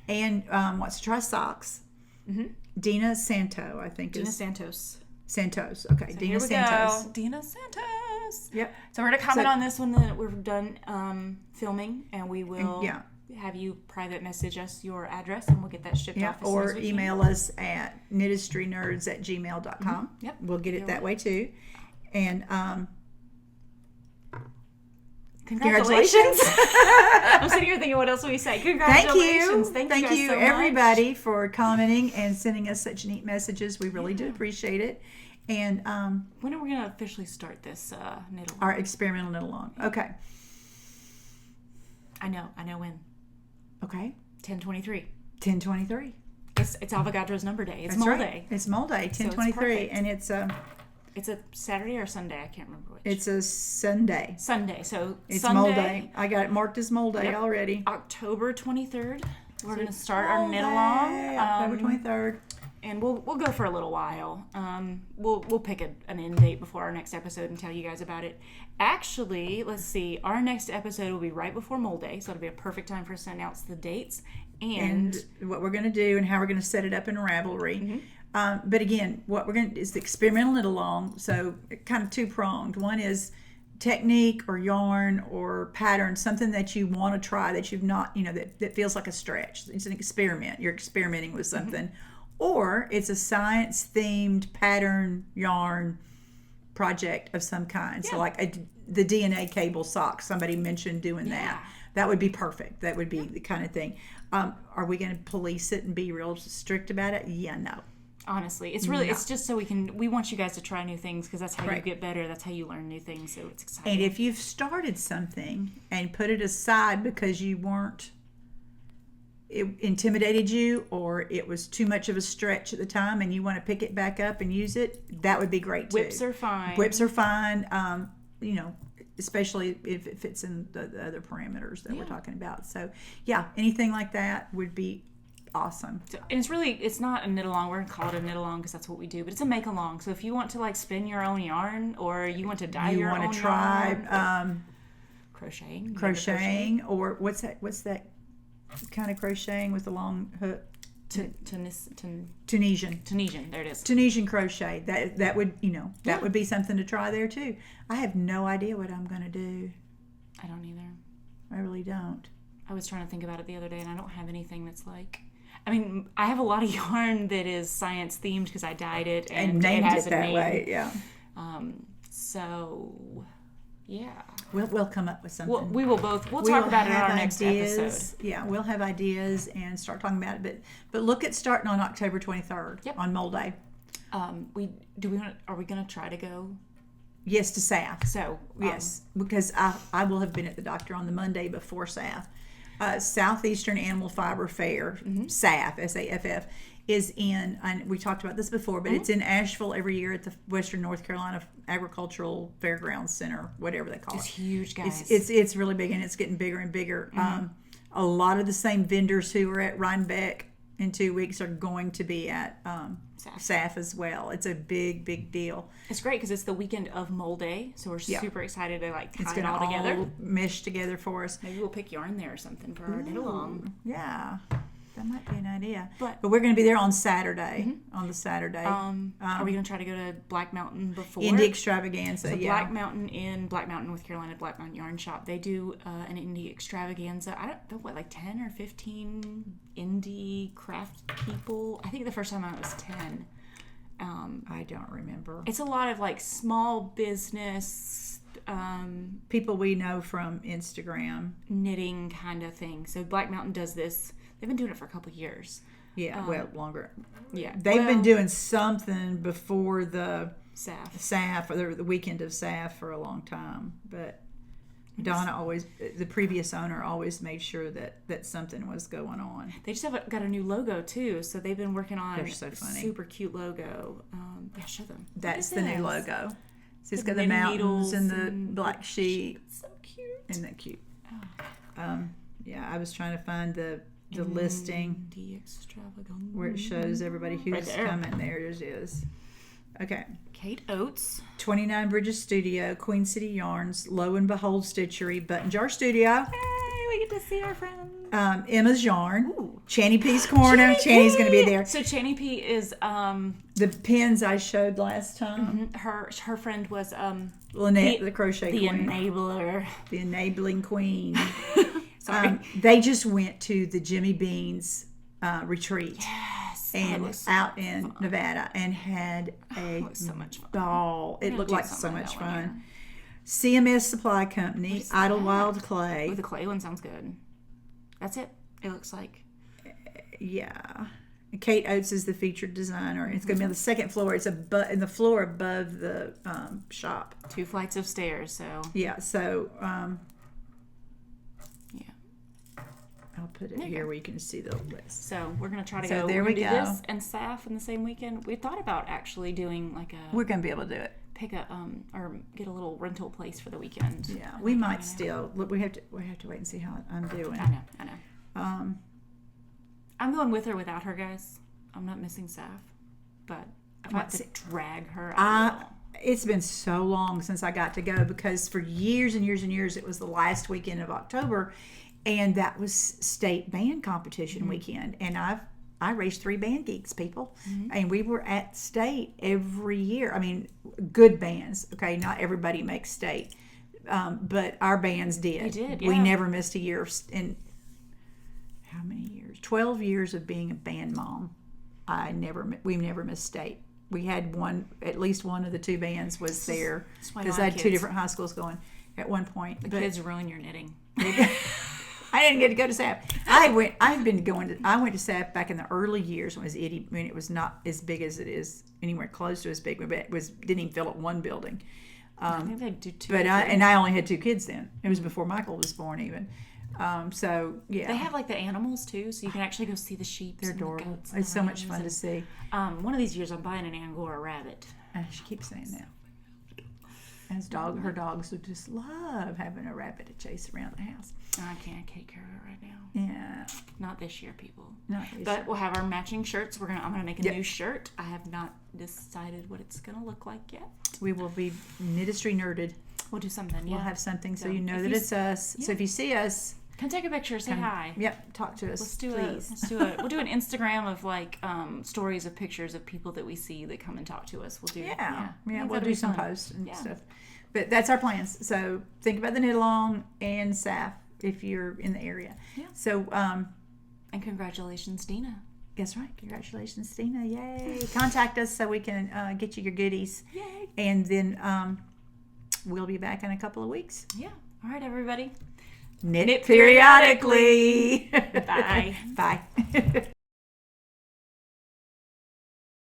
and wants to try socks. Mm-hmm. Dina Santo, I think. Dina Santos. Santos. Okay, so Dina Santos. Dina Santos. Yep. So we're gonna comment on this one that we're done filming, and we will have you private message us your address, and we'll get that shipped off. Or email us at knitistryknerds@gmail.com. Mm-hmm. Yep. We'll get it that way too. And congratulations. I'm sitting here thinking, what else will we say? Congratulations. Thank you, so everybody, for commenting and sending us such neat messages. We really do appreciate it. And when are we going to officially start this knit along? Our experimental knit along. Okay. I know when. Okay. 10/23. 10/23. It's Avogadro's number day. It's Mole Day. It's Mole Day, 10/23, and it's It's a Saturday or Sunday? I can't remember which. It's a Sunday. So it's Sunday, Mole Day. I got it marked as Mole Day already. October 23rd. We're going to start our knit along. October 23rd. And we'll go for a little while. We'll pick an end date before our next episode and tell you guys about it. Actually, let's see. Our next episode will be right before Mole Day, so it'll be a perfect time for us to announce the dates and what we're going to do and how we're going to set it up in Ravelry. Mm-hmm. But again, what we're going to do is the experimental knit along. So kind of two-pronged. One is technique or yarn or pattern, something that you want to try that you've not, that feels like a stretch. It's an experiment. You're experimenting with something. Mm-hmm. Or it's a science-themed pattern yarn project of some kind. Yeah. So like the DNA cable socks, somebody mentioned doing that. That would be perfect. That would be the kind of thing. Are we going to police it and be real strict about it? Yeah, no. Honestly, it's really, it's just so we want you guys to try new things because that's how you get better. That's how you learn new things. So it's exciting. And if you've started something and put it aside because it intimidated you or it was too much of a stretch at the time and you want to pick it back up and use it, that would be great too. Whips are fine. Especially if it fits in the other parameters that we're talking about. So anything like that would be awesome. So, and it's not a knit along. We're going to call it a knit along because that's what we do, but it's a make along. So if you want to like spin your own yarn or you want to dye your own yarn. You want to try crocheting or what's that kind of crocheting with the long hook? Tunisian. There it is. Tunisian crochet. That would that would be something to try there too. I have no idea what I'm going to do. I don't either. I really don't. I was trying to think about it the other day, and I don't have anything that's like. I mean, I have a lot of yarn that is science themed because I dyed it and named it has it that way. Yeah. So. Yeah. We'll come up with something. We'll talk about it in our next episode. Yeah, we'll have ideas and start talking about it. But look at starting on October 23rd on Mole Day. Are we going to try to go? Yes, to SAF. So yes, because I will have been at the doctor on the Monday before SAF. Southeastern Animal Fiber Fair, SAF, SAFF, is in, and we talked about this before, but it's in Asheville every year at the Western North Carolina Agricultural Fairgrounds Center, whatever they call it. It's huge, guys. It's really big, and it's getting bigger and bigger. A lot of the same vendors who were at Rhinebeck in 2 weeks are going to be at SAF as well. It's a big, big deal. It's great because it's the weekend of Mole Day, so we're super excited to tie it's it all together. All mesh together for us. Maybe we'll pick yarn there or something for our knit along. Yeah. That might be an idea. But we're going to be there on Saturday. On the Saturday. Are we going to try to go to Black Mountain before? Indie Extravaganza, Black Mountain in Black Mountain, North Carolina, Black Mountain Yarn Shop. They do an Indie Extravaganza. I don't know, like 10 or 15 indie craft people? I think the first time I was 10. I don't remember. It's a lot of like small business people we know from Instagram. Knitting kind of thing. So Black Mountain does this. They've been doing it for a couple of years. Yeah, well, longer. Yeah. They've been doing something before the SAF or the weekend of SAF for a long time. But Donna always, the previous owner, always made sure that something was going on. They just got a new logo too. So they've been working on They're so funny. Super cute logo. Yeah, show them. That's the new logo. So it's got the mountains and the black sheep. It's so cute. Isn't that cute? Yeah, I was trying to find the listing the Extravaganza where it shows everybody who's coming. There it is. Okay. Kate Oates, 29 Bridges Studio, Queen City Yarns, Lo and Behold Stitchery, Button Jar Studio. Hey, we get to see our friends. Emma's Yarn, Channy P's Corner. Channy's going to be there. So Channy P is the pins I showed last time. Her friend was Lynette, the crochet the queen, enabler, the enabling queen. Sorry, they just went to the Jimmy Bean's retreat. Yes, and out in Nevada, and had a so much fun. ball. It looked like so much fun. CMS Supply Company, Idlewild Clay. Ooh, the clay one sounds good. That's it. It looks like. Yeah. Kate Oates is the featured designer. It's going to be on the second floor. It's in the floor above the shop. 2 flights of stairs. So. Yeah. So. Yeah. I'll put it here where you can see the list. So we're going to try to go. So there we go. This and SAF in the same weekend. We thought about actually doing like a. We're going to be able to do it. Pick a or get a little rental place for the weekend. Yeah, we might still. Look, we have to wait and see how I'm doing. I know. I'm going with or without her, guys. I'm not missing SAF, but if I have to drag her, it's been so long since I got to go, because for years and years and years it was the last weekend of October, and that was state band competition weekend, and I raised 3 band gigs, people, and we were at state every year. I mean, good bands. Okay, not everybody makes state, but our bands did. They did. Yeah. We never missed a year. In how many years? 12 years of being a band mom. We never missed state. We had at least one of the 2 bands was there, because I had 2 different high schools going at one point. The kids ruin your knitting. I didn't get to go to SAP. I went to SAP back in the early years when it was itty. I mean, it was not as big as it is anywhere close to as big, but it didn't even fill up one building. I think they do 2. But I only had 2 kids then. It was before Michael was born even. So yeah, they have like the animals too, so you can actually go see the sheep. They're adorable. It's so much fun to see. One of these years, I'm buying an Angora rabbit. She keeps saying that. Her dogs would just love having a rabbit to chase around the house. I can't take care of it right now. Yeah, not this year, people. But we'll have our matching shirts. I'm gonna make a new shirt. I have not decided what it's gonna look like yet. We will be Knitistry Nerded. We'll do something. Yeah. We'll have something so you know that it's us. Yeah. So if you see us, come take a picture. Say hi. Yep. Talk to us. Let's do it. We'll do an Instagram of like stories of pictures of people that we see that come and talk to us. We'll do. Yeah. We'll do some posts and stuff. But that's our plans. So think about the knit along and SAF if you're in the area. Yeah. So and congratulations, Dina. That's right. Congratulations, Dina. Yay. Contact us so we can get you your goodies. Yay. And then we'll be back in a couple of weeks. Yeah. All right, everybody. Knit periodically. Bye. Bye.